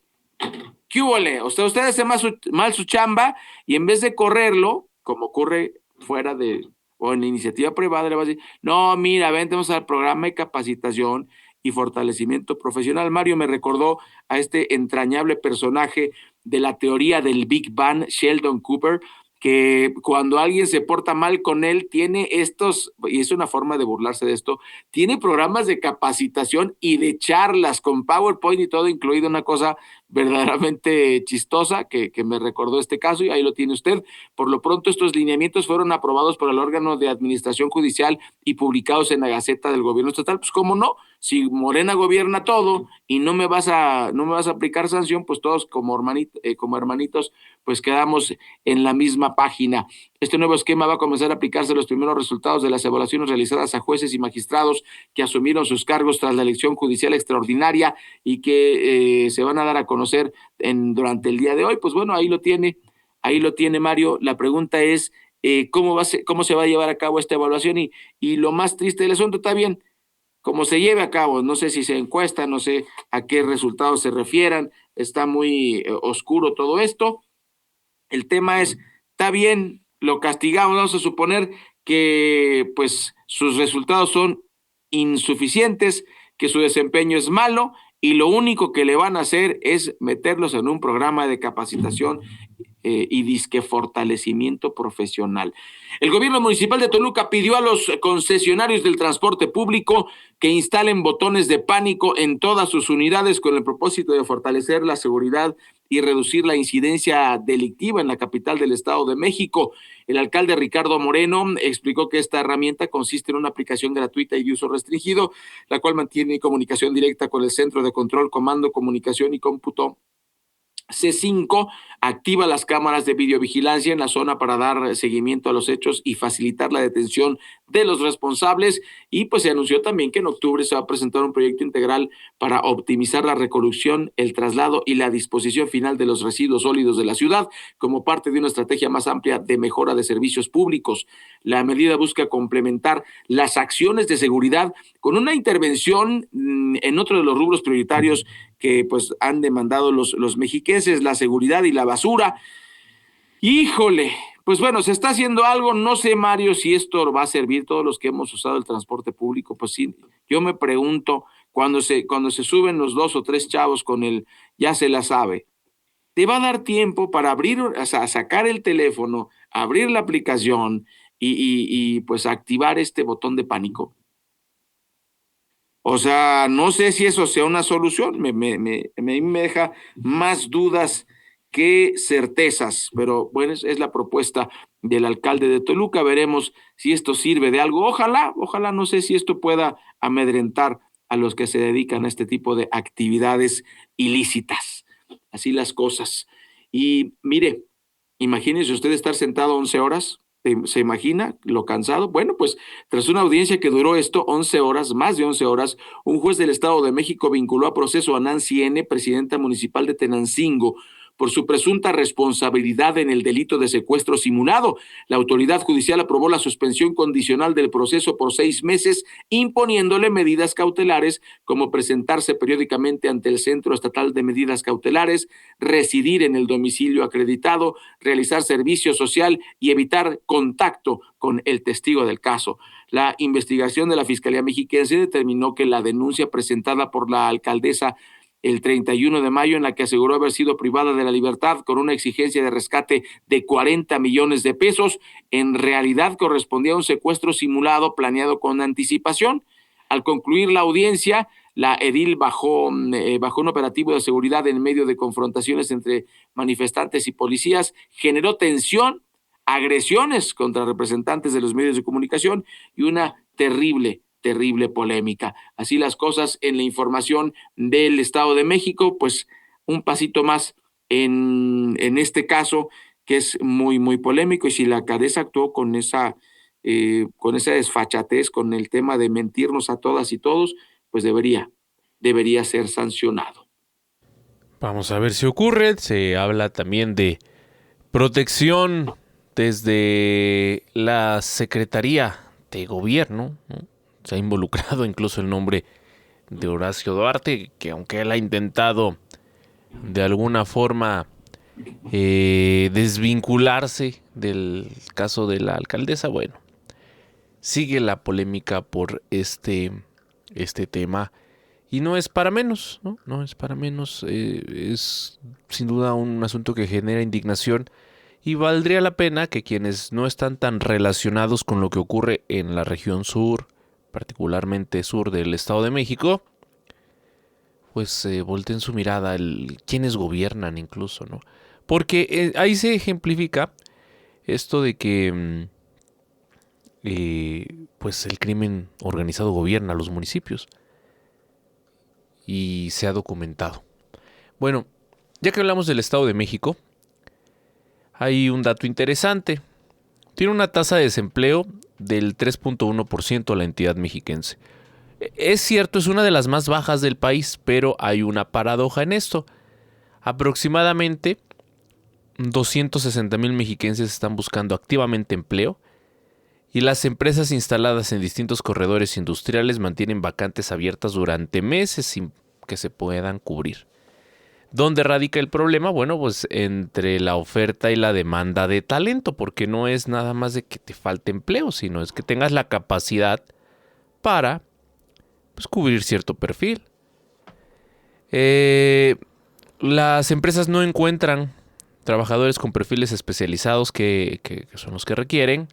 ¿Qué húbole? O sea, usted hace mal su chamba y en vez de correrlo, como ocurre fuera de o en la iniciativa privada, le va a decir, no, mira, vente, vamos al programa de capacitación y fortalecimiento profesional. Mario me recordó a este entrañable personaje de la teoría del Big Bang, Sheldon Cooper, que cuando alguien se porta mal con él, tiene estos, y es una forma de burlarse de esto, tiene programas de capacitación y de charlas con PowerPoint y todo incluido, una cosa verdaderamente chistosa que me recordó este caso, y ahí lo tiene usted. Por lo pronto, estos lineamientos fueron aprobados por el órgano de administración judicial y publicados en la Gaceta del Gobierno Estatal. Pues cómo no, si Morena gobierna todo y no me vas a aplicar sanción, pues todos como hermanitos, pues quedamos en la misma página. Este nuevo esquema va a comenzar a aplicarse los primeros resultados de las evaluaciones realizadas a jueces y magistrados que asumieron sus cargos tras la elección judicial extraordinaria y que se van a dar a conocer durante el día de hoy. Pues bueno, ahí lo tiene Mario. La pregunta es cómo se va a llevar a cabo esta evaluación, y lo más triste del asunto, está bien, como se lleve a cabo, no sé si se encuesta, no sé a qué resultados se refieran, está muy oscuro todo esto. El tema es, está bien, lo castigamos, vamos a suponer que pues sus resultados son insuficientes, que su desempeño es malo, y lo único que le van a hacer es meterlos en un programa de capacitación y disque fortalecimiento profesional. El gobierno municipal de Toluca pidió a los concesionarios del transporte público que instalen botones de pánico en todas sus unidades con el propósito de fortalecer la seguridad y reducir la incidencia delictiva en la capital del Estado de México. El alcalde Ricardo Moreno explicó que esta herramienta consiste en una aplicación gratuita y de uso restringido, la cual mantiene comunicación directa con el Centro de Control, Comando, Comunicación y Cómputo C5, activa las cámaras de videovigilancia en la zona para dar seguimiento a los hechos y facilitar la detención de los responsables. Y pues se anunció también que en octubre se va a presentar un proyecto integral para optimizar la recolección, el traslado y la disposición final de los residuos sólidos de la ciudad como parte de una estrategia más amplia de mejora de servicios públicos. La medida busca complementar las acciones de seguridad con una intervención en otro de los rubros prioritarios que pues han demandado los mexiquenses, la seguridad y la basura. Híjole, pues bueno, se está haciendo algo. No sé, Mario, si esto va a servir. Todos los que hemos usado el transporte público, pues sí, yo me pregunto, cuando se suben los 2 o 3 chavos con el ya se la sabe, ¿te va a dar tiempo para abrir, o sea, sacar el teléfono, abrir la aplicación y pues activar este botón de pánico? O sea, no sé si eso sea una solución, me deja más dudas que certezas, pero bueno, es la propuesta del alcalde de Toluca. Veremos si esto sirve de algo. Ojalá, no sé si esto pueda amedrentar a los que se dedican a este tipo de actividades ilícitas. Así las cosas. Y mire, imagínese usted estar sentado 11 horas. ¿Se imagina lo cansado? Bueno, pues tras una audiencia que duró 11 horas, más de 11 horas, un juez del Estado de México vinculó a proceso a Nancy N., presidenta municipal de Tenancingo, por su presunta responsabilidad en el delito de secuestro simulado. La autoridad judicial aprobó la suspensión condicional del proceso por 6 meses, imponiéndole medidas cautelares como presentarse periódicamente ante el Centro Estatal de Medidas Cautelares, residir en el domicilio acreditado, realizar servicio social y evitar contacto con el testigo del caso. La investigación de la Fiscalía Mexiquense determinó que la denuncia presentada por la alcaldesa el 31 de mayo, en la que aseguró haber sido privada de la libertad con una exigencia de rescate de 40 millones de pesos, en realidad correspondía a un secuestro simulado planeado con anticipación. Al concluir la audiencia, La edil bajo un operativo de seguridad en medio de confrontaciones entre manifestantes y policías, generó tensión, agresiones contra representantes de los medios de comunicación y una terrible polémica. Así las cosas en la información del Estado de México, pues un pasito más en este caso que es muy polémico, y si la alcaldesa actuó con esa desfachatez, con el tema de mentirnos a todas y todos, pues debería ser sancionado. Vamos a ver si ocurre. Se habla también de protección desde la Secretaría de Gobierno, ¿no? Se ha involucrado incluso el nombre de Horacio Duarte, que aunque él ha intentado de alguna forma desvincularse del caso de la alcaldesa, bueno, sigue la polémica por este tema. Y no es para menos, ¿no? No es para menos. Es sin duda un asunto que genera indignación, y valdría la pena que quienes no están tan relacionados con lo que ocurre en la región sur, particularmente sur del Estado de México, pues volteen su mirada quienes gobiernan incluso, ¿no? Porque ahí se ejemplifica esto de que pues el crimen organizado gobierna los municipios. Y se ha documentado. Bueno, ya que hablamos del Estado de México, hay un dato interesante. Tiene una tasa de desempleo del 3.1% la entidad mexiquense. Es cierto, es una de las más bajas del país, pero hay una paradoja en esto. Aproximadamente 260,000 mexiquenses están buscando activamente empleo, y las empresas instaladas en distintos corredores industriales mantienen vacantes abiertas durante meses sin que se puedan cubrir. ¿Dónde radica el problema? Bueno, pues entre la oferta y la demanda de talento, porque no es nada más de que te falte empleo, sino es que tengas la capacidad para cubrir cierto perfil. Las empresas no encuentran trabajadores con perfiles especializados que son los que requieren.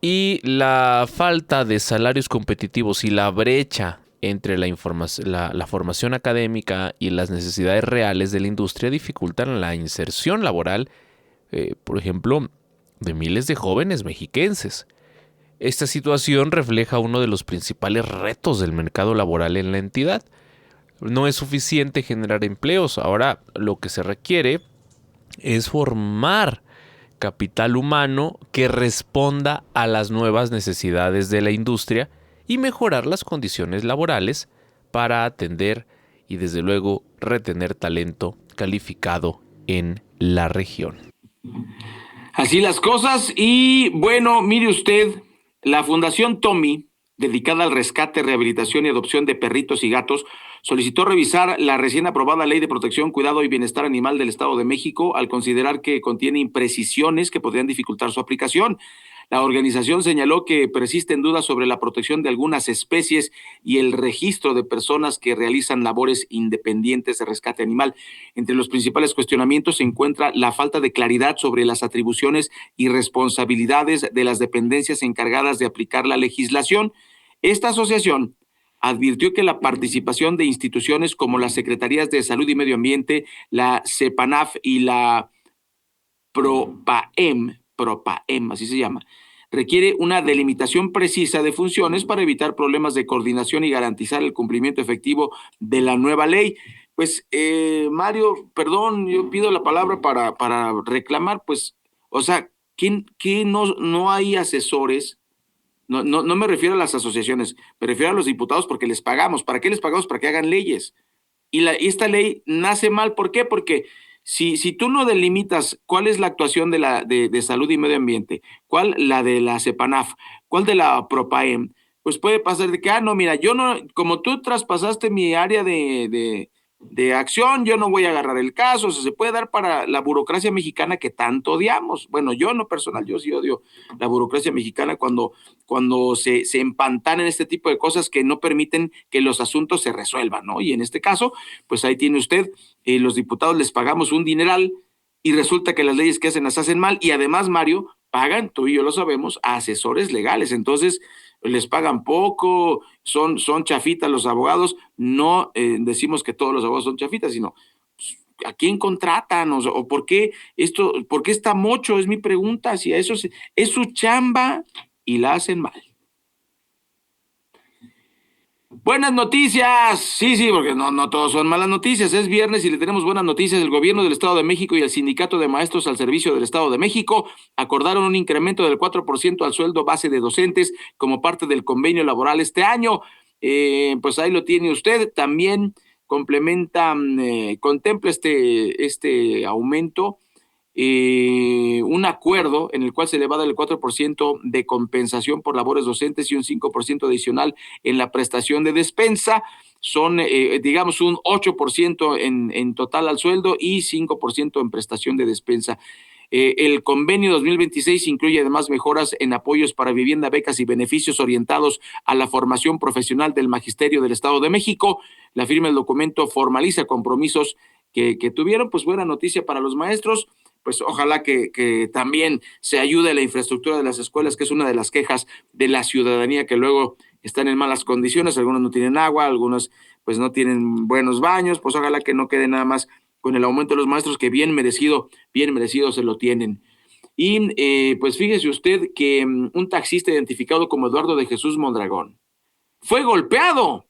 Y la falta de salarios competitivos y la brecha entre la formación académica y las necesidades reales de la industria dificultan la inserción laboral, por ejemplo, de miles de jóvenes mexiquenses. Esta situación refleja uno de los principales retos del mercado laboral en la entidad. No es suficiente generar empleos. Ahora lo que se requiere es formar capital humano que responda a las nuevas necesidades de la industria y mejorar las condiciones laborales para atender y desde luego retener talento calificado en la región. Así las cosas. Y bueno, mire usted, la Fundación Tommy, dedicada al rescate, rehabilitación y adopción de perritos y gatos, solicitó revisar la recién aprobada Ley de Protección, Cuidado y Bienestar Animal del Estado de México al considerar que contiene imprecisiones que podrían dificultar su aplicación. La organización señaló que persisten dudas sobre la protección de algunas especies y el registro de personas que realizan labores independientes de rescate animal. Entre los principales cuestionamientos se encuentra la falta de claridad sobre las atribuciones y responsabilidades de las dependencias encargadas de aplicar la legislación. Esta asociación advirtió que la participación de instituciones como las Secretarías de Salud y Medio Ambiente, la CEPANAF y la PROPAEM, así se llama, requiere una delimitación precisa de funciones para evitar problemas de coordinación y garantizar el cumplimiento efectivo de la nueva ley. Pues, Mario, perdón, yo pido la palabra para reclamar, pues, o sea, ¿qué no hay asesores? No me refiero a las asociaciones, me refiero a los diputados porque les pagamos. ¿Para qué les pagamos? Para que hagan leyes. Y esta ley nace mal. ¿Por qué? Porque si tú no delimitas cuál es la actuación de salud y medio ambiente, cuál la de la CEPANAF, cuál de la PROPAEM, pues puede pasar de que, no, mira, yo no, como tú traspasaste mi área de acción, yo no voy a agarrar el caso. O sea, se puede dar para la burocracia mexicana que tanto odiamos. Bueno, yo en lo personal, yo sí odio la burocracia mexicana cuando se empantanan este tipo de cosas que no permiten que los asuntos se resuelvan, ¿no? Y en este caso, pues ahí tiene usted, los diputados les pagamos un dineral y resulta que las leyes que hacen las hacen mal. Y además, Mario, pagan, tú y yo lo sabemos, a asesores legales. Entonces, les pagan poco, son chafitas los abogados. No decimos que todos los abogados son chafitas, sino ¿a quién contratan? O ¿por qué está mocho? Es mi pregunta. Si a eso es su chamba y la hacen mal. Buenas noticias, sí, porque no todos son malas noticias. Es viernes y le tenemos buenas noticias. El gobierno del Estado de México y el Sindicato de Maestros al Servicio del Estado de México acordaron un incremento del 4% al sueldo base de docentes como parte del convenio laboral este año. Pues ahí lo tiene usted. También contempla este aumento un acuerdo en el cual se le va a dar el 4% de compensación por labores docentes y un 5% adicional en la prestación de despensa. Son, digamos, un 8% en total al sueldo y 5% en prestación de despensa. El convenio 2026 incluye además mejoras en apoyos para vivienda, becas y beneficios orientados a la formación profesional del Magisterio del Estado de México. La firma del documento formaliza compromisos que tuvieron. Pues buena noticia para los maestros. Pues ojalá que también se ayude a la infraestructura de las escuelas, que es una de las quejas de la ciudadanía, que luego están en malas condiciones. Algunos no tienen agua, algunos pues no tienen buenos baños. Pues ojalá que no quede nada más con el aumento de los maestros, que bien merecido se lo tienen. Y pues fíjese usted que un taxista identificado como Eduardo de Jesús Mondragón fue golpeado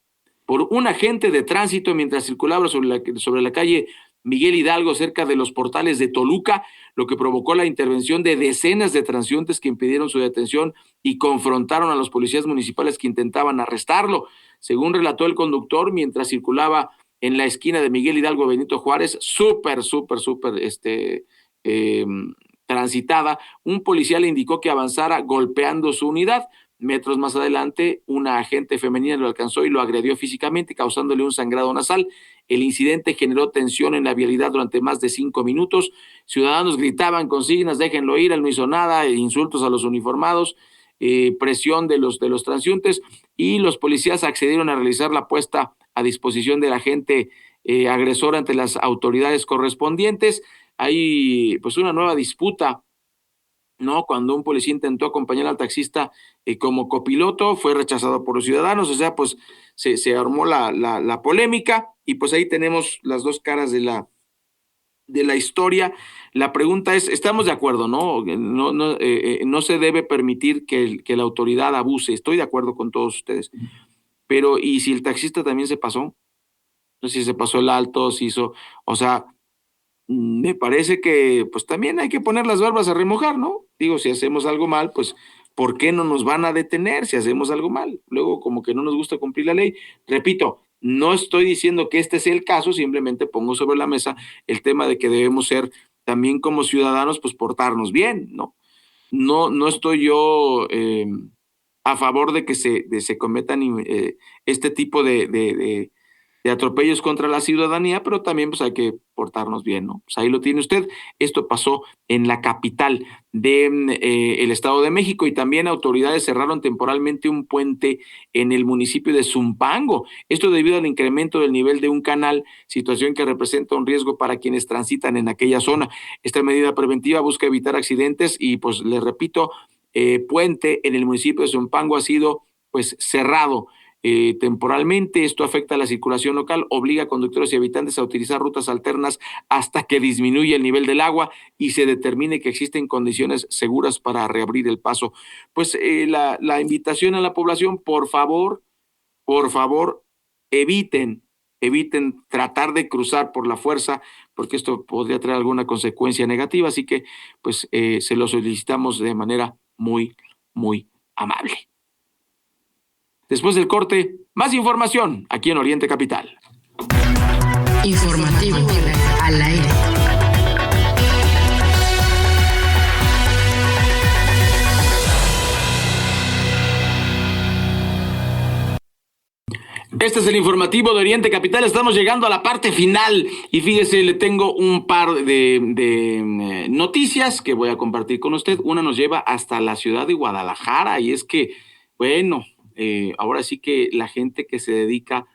por un agente de tránsito mientras circulaba sobre la calle Miguel Hidalgo, cerca de los portales de Toluca, lo que provocó la intervención de decenas de transeúntes que impidieron su detención y confrontaron a los policías municipales que intentaban arrestarlo. Según relató el conductor, mientras circulaba en la esquina de Miguel Hidalgo Benito Juárez, súper transitada, un policía le indicó que avanzara golpeando su unidad. Metros más adelante, una agente femenina lo alcanzó y lo agredió físicamente, causándole un sangrado nasal. El incidente generó tensión en la vialidad durante más de 5 minutos. Ciudadanos gritaban consignas, déjenlo ir, él no hizo nada, insultos a los uniformados, presión de los transeúntes, y los policías accedieron a realizar la puesta a disposición del agente agresor ante las autoridades correspondientes. Hay pues una nueva disputa, ¿no? Cuando un policía intentó acompañar al taxista como copiloto, fue rechazado por los ciudadanos. O sea, pues se armó la polémica, y pues ahí tenemos las dos caras de la historia. La pregunta es, ¿estamos de acuerdo, no? No se debe permitir que la autoridad abuse. Estoy de acuerdo con todos ustedes. Pero, ¿y si el taxista también se pasó? No sé si se pasó el alto, si hizo, o sea, me parece que pues también hay que poner las barbas a remojar, ¿no? Digo, si hacemos algo mal, pues ¿por qué no nos van a detener si hacemos algo mal? Luego como que no nos gusta cumplir la ley. Repito, no estoy diciendo que este sea el caso, simplemente pongo sobre la mesa el tema de que debemos ser también como ciudadanos, pues portarnos bien, ¿no? No estoy yo a favor de que se cometan este tipo de atropellos contra la ciudadanía, pero también pues hay que portarnos bien, ¿no? Pues ahí lo tiene usted. Esto pasó en la capital del Estado de México, y también autoridades cerraron temporalmente un puente en el municipio de Zumpango. Esto debido al incremento del nivel de un canal, situación que representa un riesgo para quienes transitan en aquella zona. Esta medida preventiva busca evitar accidentes y, pues, les repito, puente en el municipio de Zumpango ha sido pues cerrado temporalmente. Esto afecta a la circulación local, obliga a conductores y habitantes a utilizar rutas alternas hasta que disminuya el nivel del agua y se determine que existen condiciones seguras para reabrir el paso. Pues la invitación a la población, por favor, eviten tratar de cruzar por la fuerza, porque esto podría traer alguna consecuencia negativa. Así que pues se lo solicitamos de manera muy, muy amable. Después del corte, más información aquí en Oriente Capital. Informativo al aire. Este es el informativo de Oriente Capital. Estamos llegando a la parte final y fíjese, le tengo un par de noticias que voy a compartir con usted. Una nos lleva hasta la ciudad de Guadalajara, y es que, bueno, ahora sí que la gente que se dedica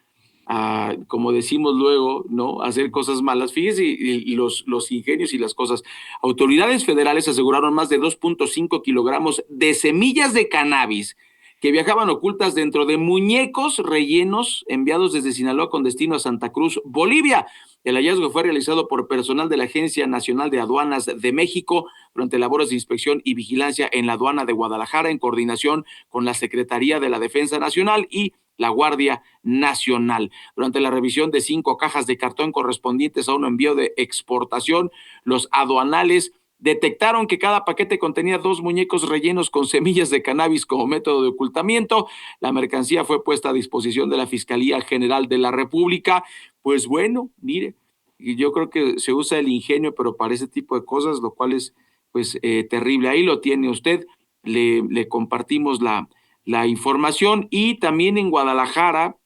como decimos luego, ¿no? Hacer cosas malas. Fíjese y los ingenios y las cosas. Autoridades federales aseguraron más de 2.5 kilogramos de semillas de cannabis que viajaban ocultas dentro de muñecos rellenos enviados desde Sinaloa con destino a Santa Cruz, Bolivia. El hallazgo fue realizado por personal de la Agencia Nacional de Aduanas de México durante labores de inspección y vigilancia en la aduana de Guadalajara en coordinación con la Secretaría de la Defensa Nacional y la Guardia Nacional. Durante la revisión de 5 cajas de cartón correspondientes a un envío de exportación, los aduanales detectaron que cada paquete contenía 2 muñecos rellenos con semillas de cannabis como método de ocultamiento. La mercancía fue puesta a disposición de la Fiscalía General de la República. Pues bueno, mire, y yo creo que se usa el ingenio, pero para ese tipo de cosas, lo cual es pues terrible. Ahí lo tiene usted, le compartimos la información. Y también en Guadalajara,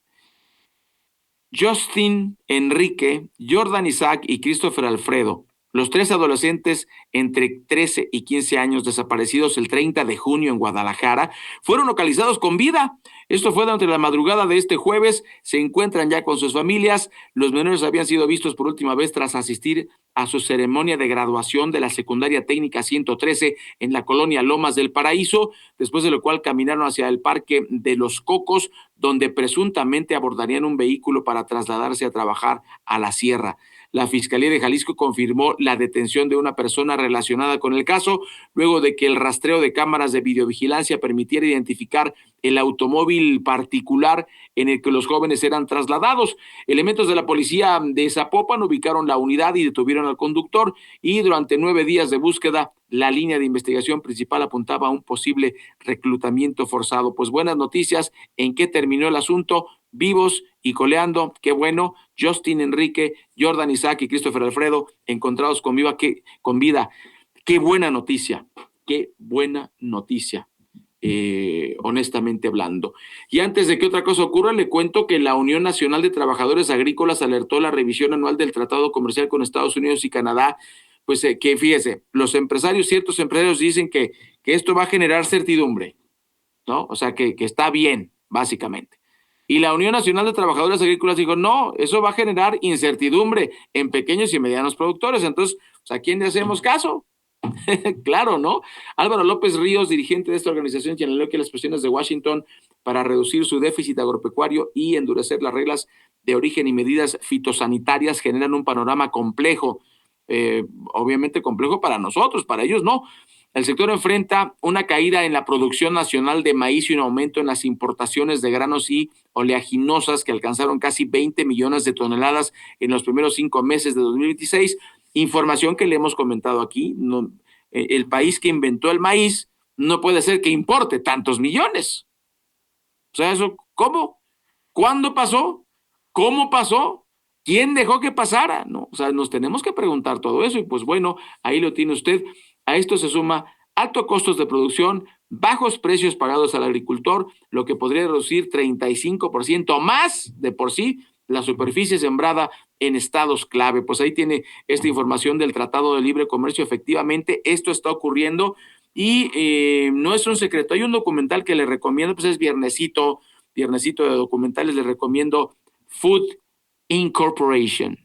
Justin Enrique, Jordan Isaac y Christopher Alfredo, los 3 adolescentes entre 13 y 15 años desaparecidos el 30 de junio en Guadalajara, fueron localizados con vida. Esto fue durante la madrugada de este jueves. Se encuentran ya con sus familias. Los menores habían sido vistos por última vez tras asistir a su ceremonia de graduación de la Secundaria Técnica 113 en la colonia Lomas del Paraíso, después de lo cual caminaron hacia el Parque de los Cocos, donde presuntamente abordarían un vehículo para trasladarse a trabajar a la sierra. La Fiscalía de Jalisco confirmó la detención de una persona relacionada con el caso, luego de que el rastreo de cámaras de videovigilancia permitiera identificar el automóvil particular en el que los jóvenes eran trasladados. Elementos de la policía de Zapopan ubicaron la unidad y detuvieron al conductor, y durante 9 días de búsqueda, la línea de investigación principal apuntaba a un posible reclutamiento forzado. Pues buenas noticias. ¿En qué terminó el asunto? Vivos y coleando, qué bueno. Justin Enrique, Jordan Isaac y Christopher Alfredo encontrados con vida. Qué buena noticia, qué buena noticia, honestamente hablando. Y antes de que otra cosa ocurra, le cuento que la Unión Nacional de Trabajadores Agrícolas alertó la revisión anual del Tratado Comercial con Estados Unidos y Canadá. Pues que fíjese, ciertos empresarios dicen que esto va a generar certidumbre, ¿no? O sea, que está bien, básicamente. Y la Unión Nacional de Trabajadores Agrícolas dijo, no, eso va a generar incertidumbre en pequeños y medianos productores. Entonces, ¿a quién le hacemos caso? Claro, ¿no? Álvaro López Ríos, dirigente de esta organización, señaló que las presiones de Washington para reducir su déficit agropecuario y endurecer las reglas de origen y medidas fitosanitarias generan un panorama complejo. Obviamente complejo para nosotros, para ellos no. El sector enfrenta una caída en la producción nacional de maíz y un aumento en las importaciones de granos y oleaginosas que alcanzaron casi 20 millones de toneladas en los primeros 5 meses de 2026. Información que le hemos comentado aquí. No, el país que inventó el maíz no puede ser que importe tantos millones. O sea, ¿eso cómo? ¿Cuándo pasó? ¿Cómo pasó? ¿Quién dejó que pasara? No, o sea, nos tenemos que preguntar todo eso y pues bueno, ahí lo tiene usted. A esto se suma altos costos de producción, bajos precios pagados al agricultor, lo que podría reducir 35% más de por sí la superficie sembrada en estados clave. Pues ahí tiene esta información del Tratado de Libre Comercio. Efectivamente, esto está ocurriendo y no es un secreto. Hay un documental que le recomiendo, pues es viernesito de documentales, le recomiendo Food Incorporation.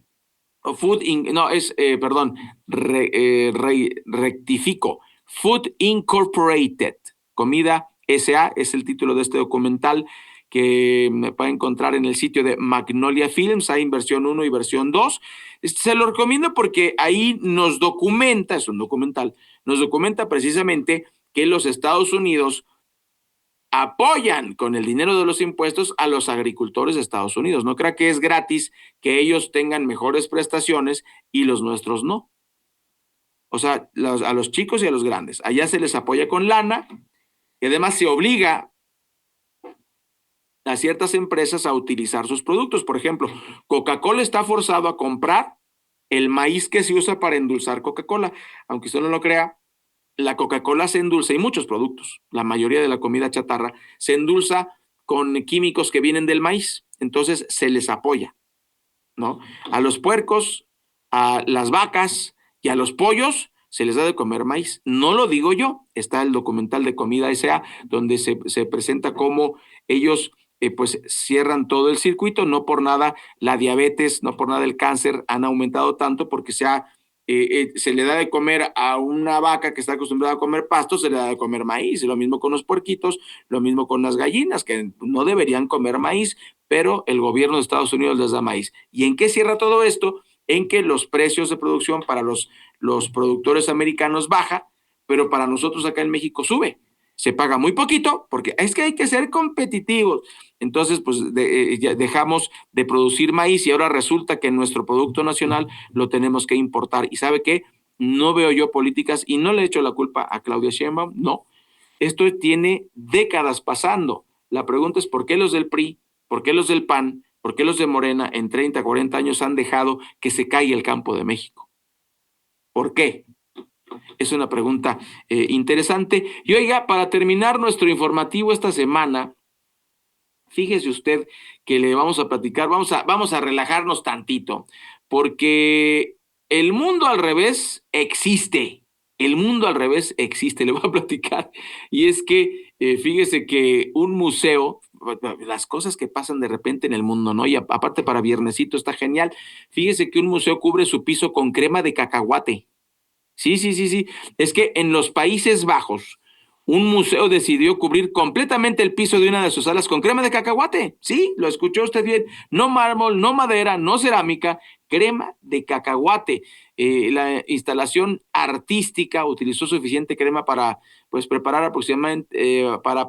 Rectifico. Food Incorporated. Comida S.A. es el título de este documental que me puede encontrar en el sitio de Magnolia Films. Hay versión 1 y versión 2. Se lo recomiendo porque ahí nos documenta, es un documental, nos documenta precisamente que los Estados Unidos apoyan con el dinero de los impuestos a los agricultores de Estados Unidos. No crea que es gratis que ellos tengan mejores prestaciones y los nuestros no. O sea, a los chicos y a los grandes. Allá se les apoya con lana y además se obliga a ciertas empresas a utilizar sus productos. Por ejemplo, Coca-Cola está forzado a comprar el maíz que se usa para endulzar Coca-Cola. Aunque usted no lo crea, la Coca-Cola se endulza y muchos productos, la mayoría de la comida chatarra, se endulza con químicos que vienen del maíz. Entonces se les apoya, ¿no? A los puercos, a las vacas y a los pollos se les da de comer maíz. No lo digo yo, está el documental de Comida S.A., donde se presenta cómo ellos pues cierran todo el circuito. No por nada la diabetes, no por nada el cáncer han aumentado tanto, porque se le da de comer a una vaca que está acostumbrada a comer pasto, se le da de comer maíz. Lo mismo con los puerquitos, lo mismo con las gallinas, que no deberían comer maíz, pero el gobierno de Estados Unidos les da maíz. ¿Y en qué cierra todo esto? En que los precios de producción para los productores americanos baja, pero para nosotros acá en México sube. Se paga muy poquito, porque es que hay que ser competitivos. Entonces, pues ya dejamos de producir maíz y ahora resulta que nuestro producto nacional lo tenemos que importar. ¿Y sabe qué? No veo yo políticas, y no le echo la culpa a Claudia Sheinbaum, no. Esto tiene décadas pasando. La pregunta es, ¿por qué los del PRI, por qué los del PAN, por qué los de Morena en 30, 40 años han dejado que se caiga el campo de México? ¿Por qué? Es una pregunta interesante. Y oiga, para terminar nuestro informativo esta semana, fíjese usted que le vamos a platicar, vamos a relajarnos tantito, porque el mundo al revés existe. El mundo al revés existe, le voy a platicar. Y es que fíjese que un museo, las cosas que pasan de repente en el mundo, ¿no? Y aparte para viernesito está genial. Fíjese que un museo cubre su piso con crema de cacahuate. Sí. Es que en los Países Bajos, un museo decidió cubrir completamente el piso de una de sus salas con crema de cacahuate. Sí, lo escuchó usted bien. No mármol, no madera, no cerámica, crema de cacahuate. La instalación artística utilizó suficiente crema para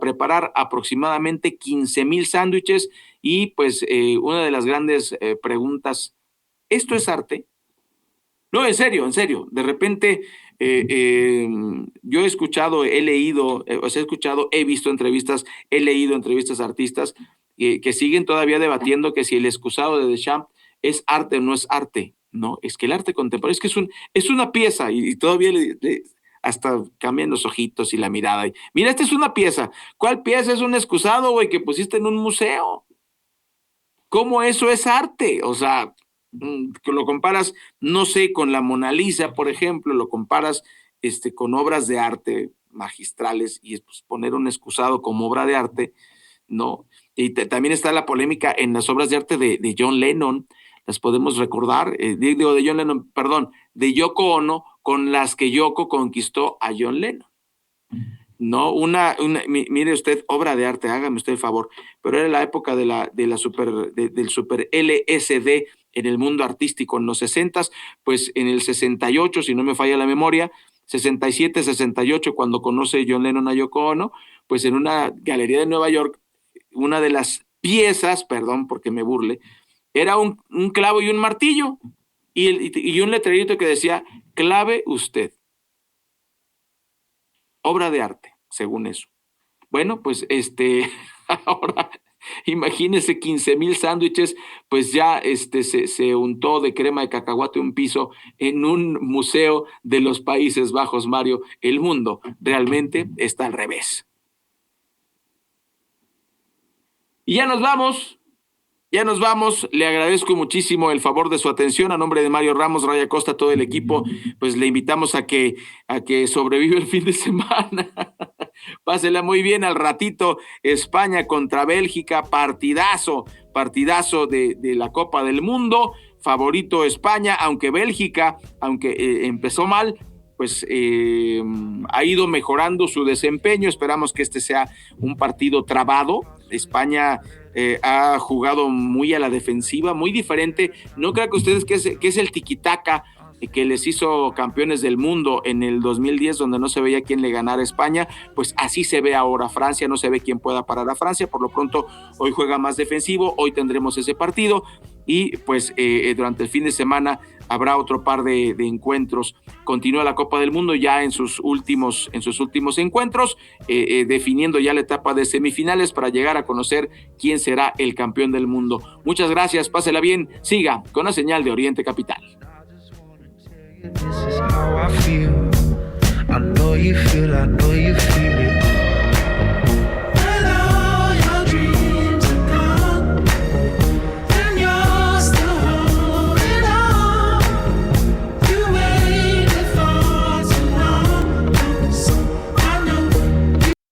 preparar aproximadamente 15,000 sándwiches. Y una de las grandes preguntas, ¿esto es arte? No, en serio. De repente yo he escuchado, he visto entrevistas, he leído entrevistas a artistas que siguen todavía debatiendo que si el excusado de Duchamp es arte o no es arte. No, es que el arte contemporáneo es que es una pieza, y todavía hasta cambian los ojitos y la mirada. Mira, esta es una pieza. ¿Cuál pieza? Es un excusado, güey, que pusiste en un museo. ¿Cómo eso es arte? O sea, que lo comparas, no sé, con la Mona Lisa, por ejemplo, lo comparas con obras de arte magistrales, y poner un excusado como obra de arte, ¿no? Y también está la polémica en las obras de arte de John Lennon, las podemos recordar, de John Lennon, perdón, de Yoko Ono, con las que Yoko conquistó a John Lennon. No, mire usted, obra de arte, hágame usted el favor, pero era la época del super LSD en el mundo artístico en los 60s, pues en el 68, si no me falla la memoria, 67, 68, cuando conoce John Lennon a Yoko Ono, pues en una galería de Nueva York, una de las piezas, perdón porque me burle, era un clavo y un martillo, y un letrerito que decía, clave usted. Obra de arte, según eso. Bueno, pues ahora imagínese 15,000 sándwiches, pues ya se untó de crema de cacahuate un piso en un museo de los Países Bajos, Mario. El mundo realmente está al revés. Y ya nos vamos. Le agradezco muchísimo el favor de su atención. A nombre de Mario Ramos, Raya Costa, todo el equipo, pues le invitamos a que sobreviva el fin de semana. Pásela muy bien. Al ratito, España contra Bélgica, partidazo de la Copa del Mundo. Favorito España, aunque Bélgica, empezó mal, pues ha ido mejorando su desempeño. Esperamos que sea un partido trabado. España ha jugado muy a la defensiva, muy diferente. No crean que ustedes que es el tiquitaca que les hizo campeones del mundo en el 2010, donde no se veía quién le ganara a España. Pues así se ve ahora Francia, no se ve quién pueda parar a Francia. Por lo pronto, hoy juega más defensivo, hoy tendremos ese partido, y pues durante el fin de semana habrá otro par de encuentros. Continúa la Copa del Mundo ya en sus últimos encuentros, definiendo ya la etapa de semifinales para llegar a conocer quién será el campeón del mundo. Muchas gracias, pásela bien, siga con la señal de Oriente Capital. This is how I feel. I know you feel it.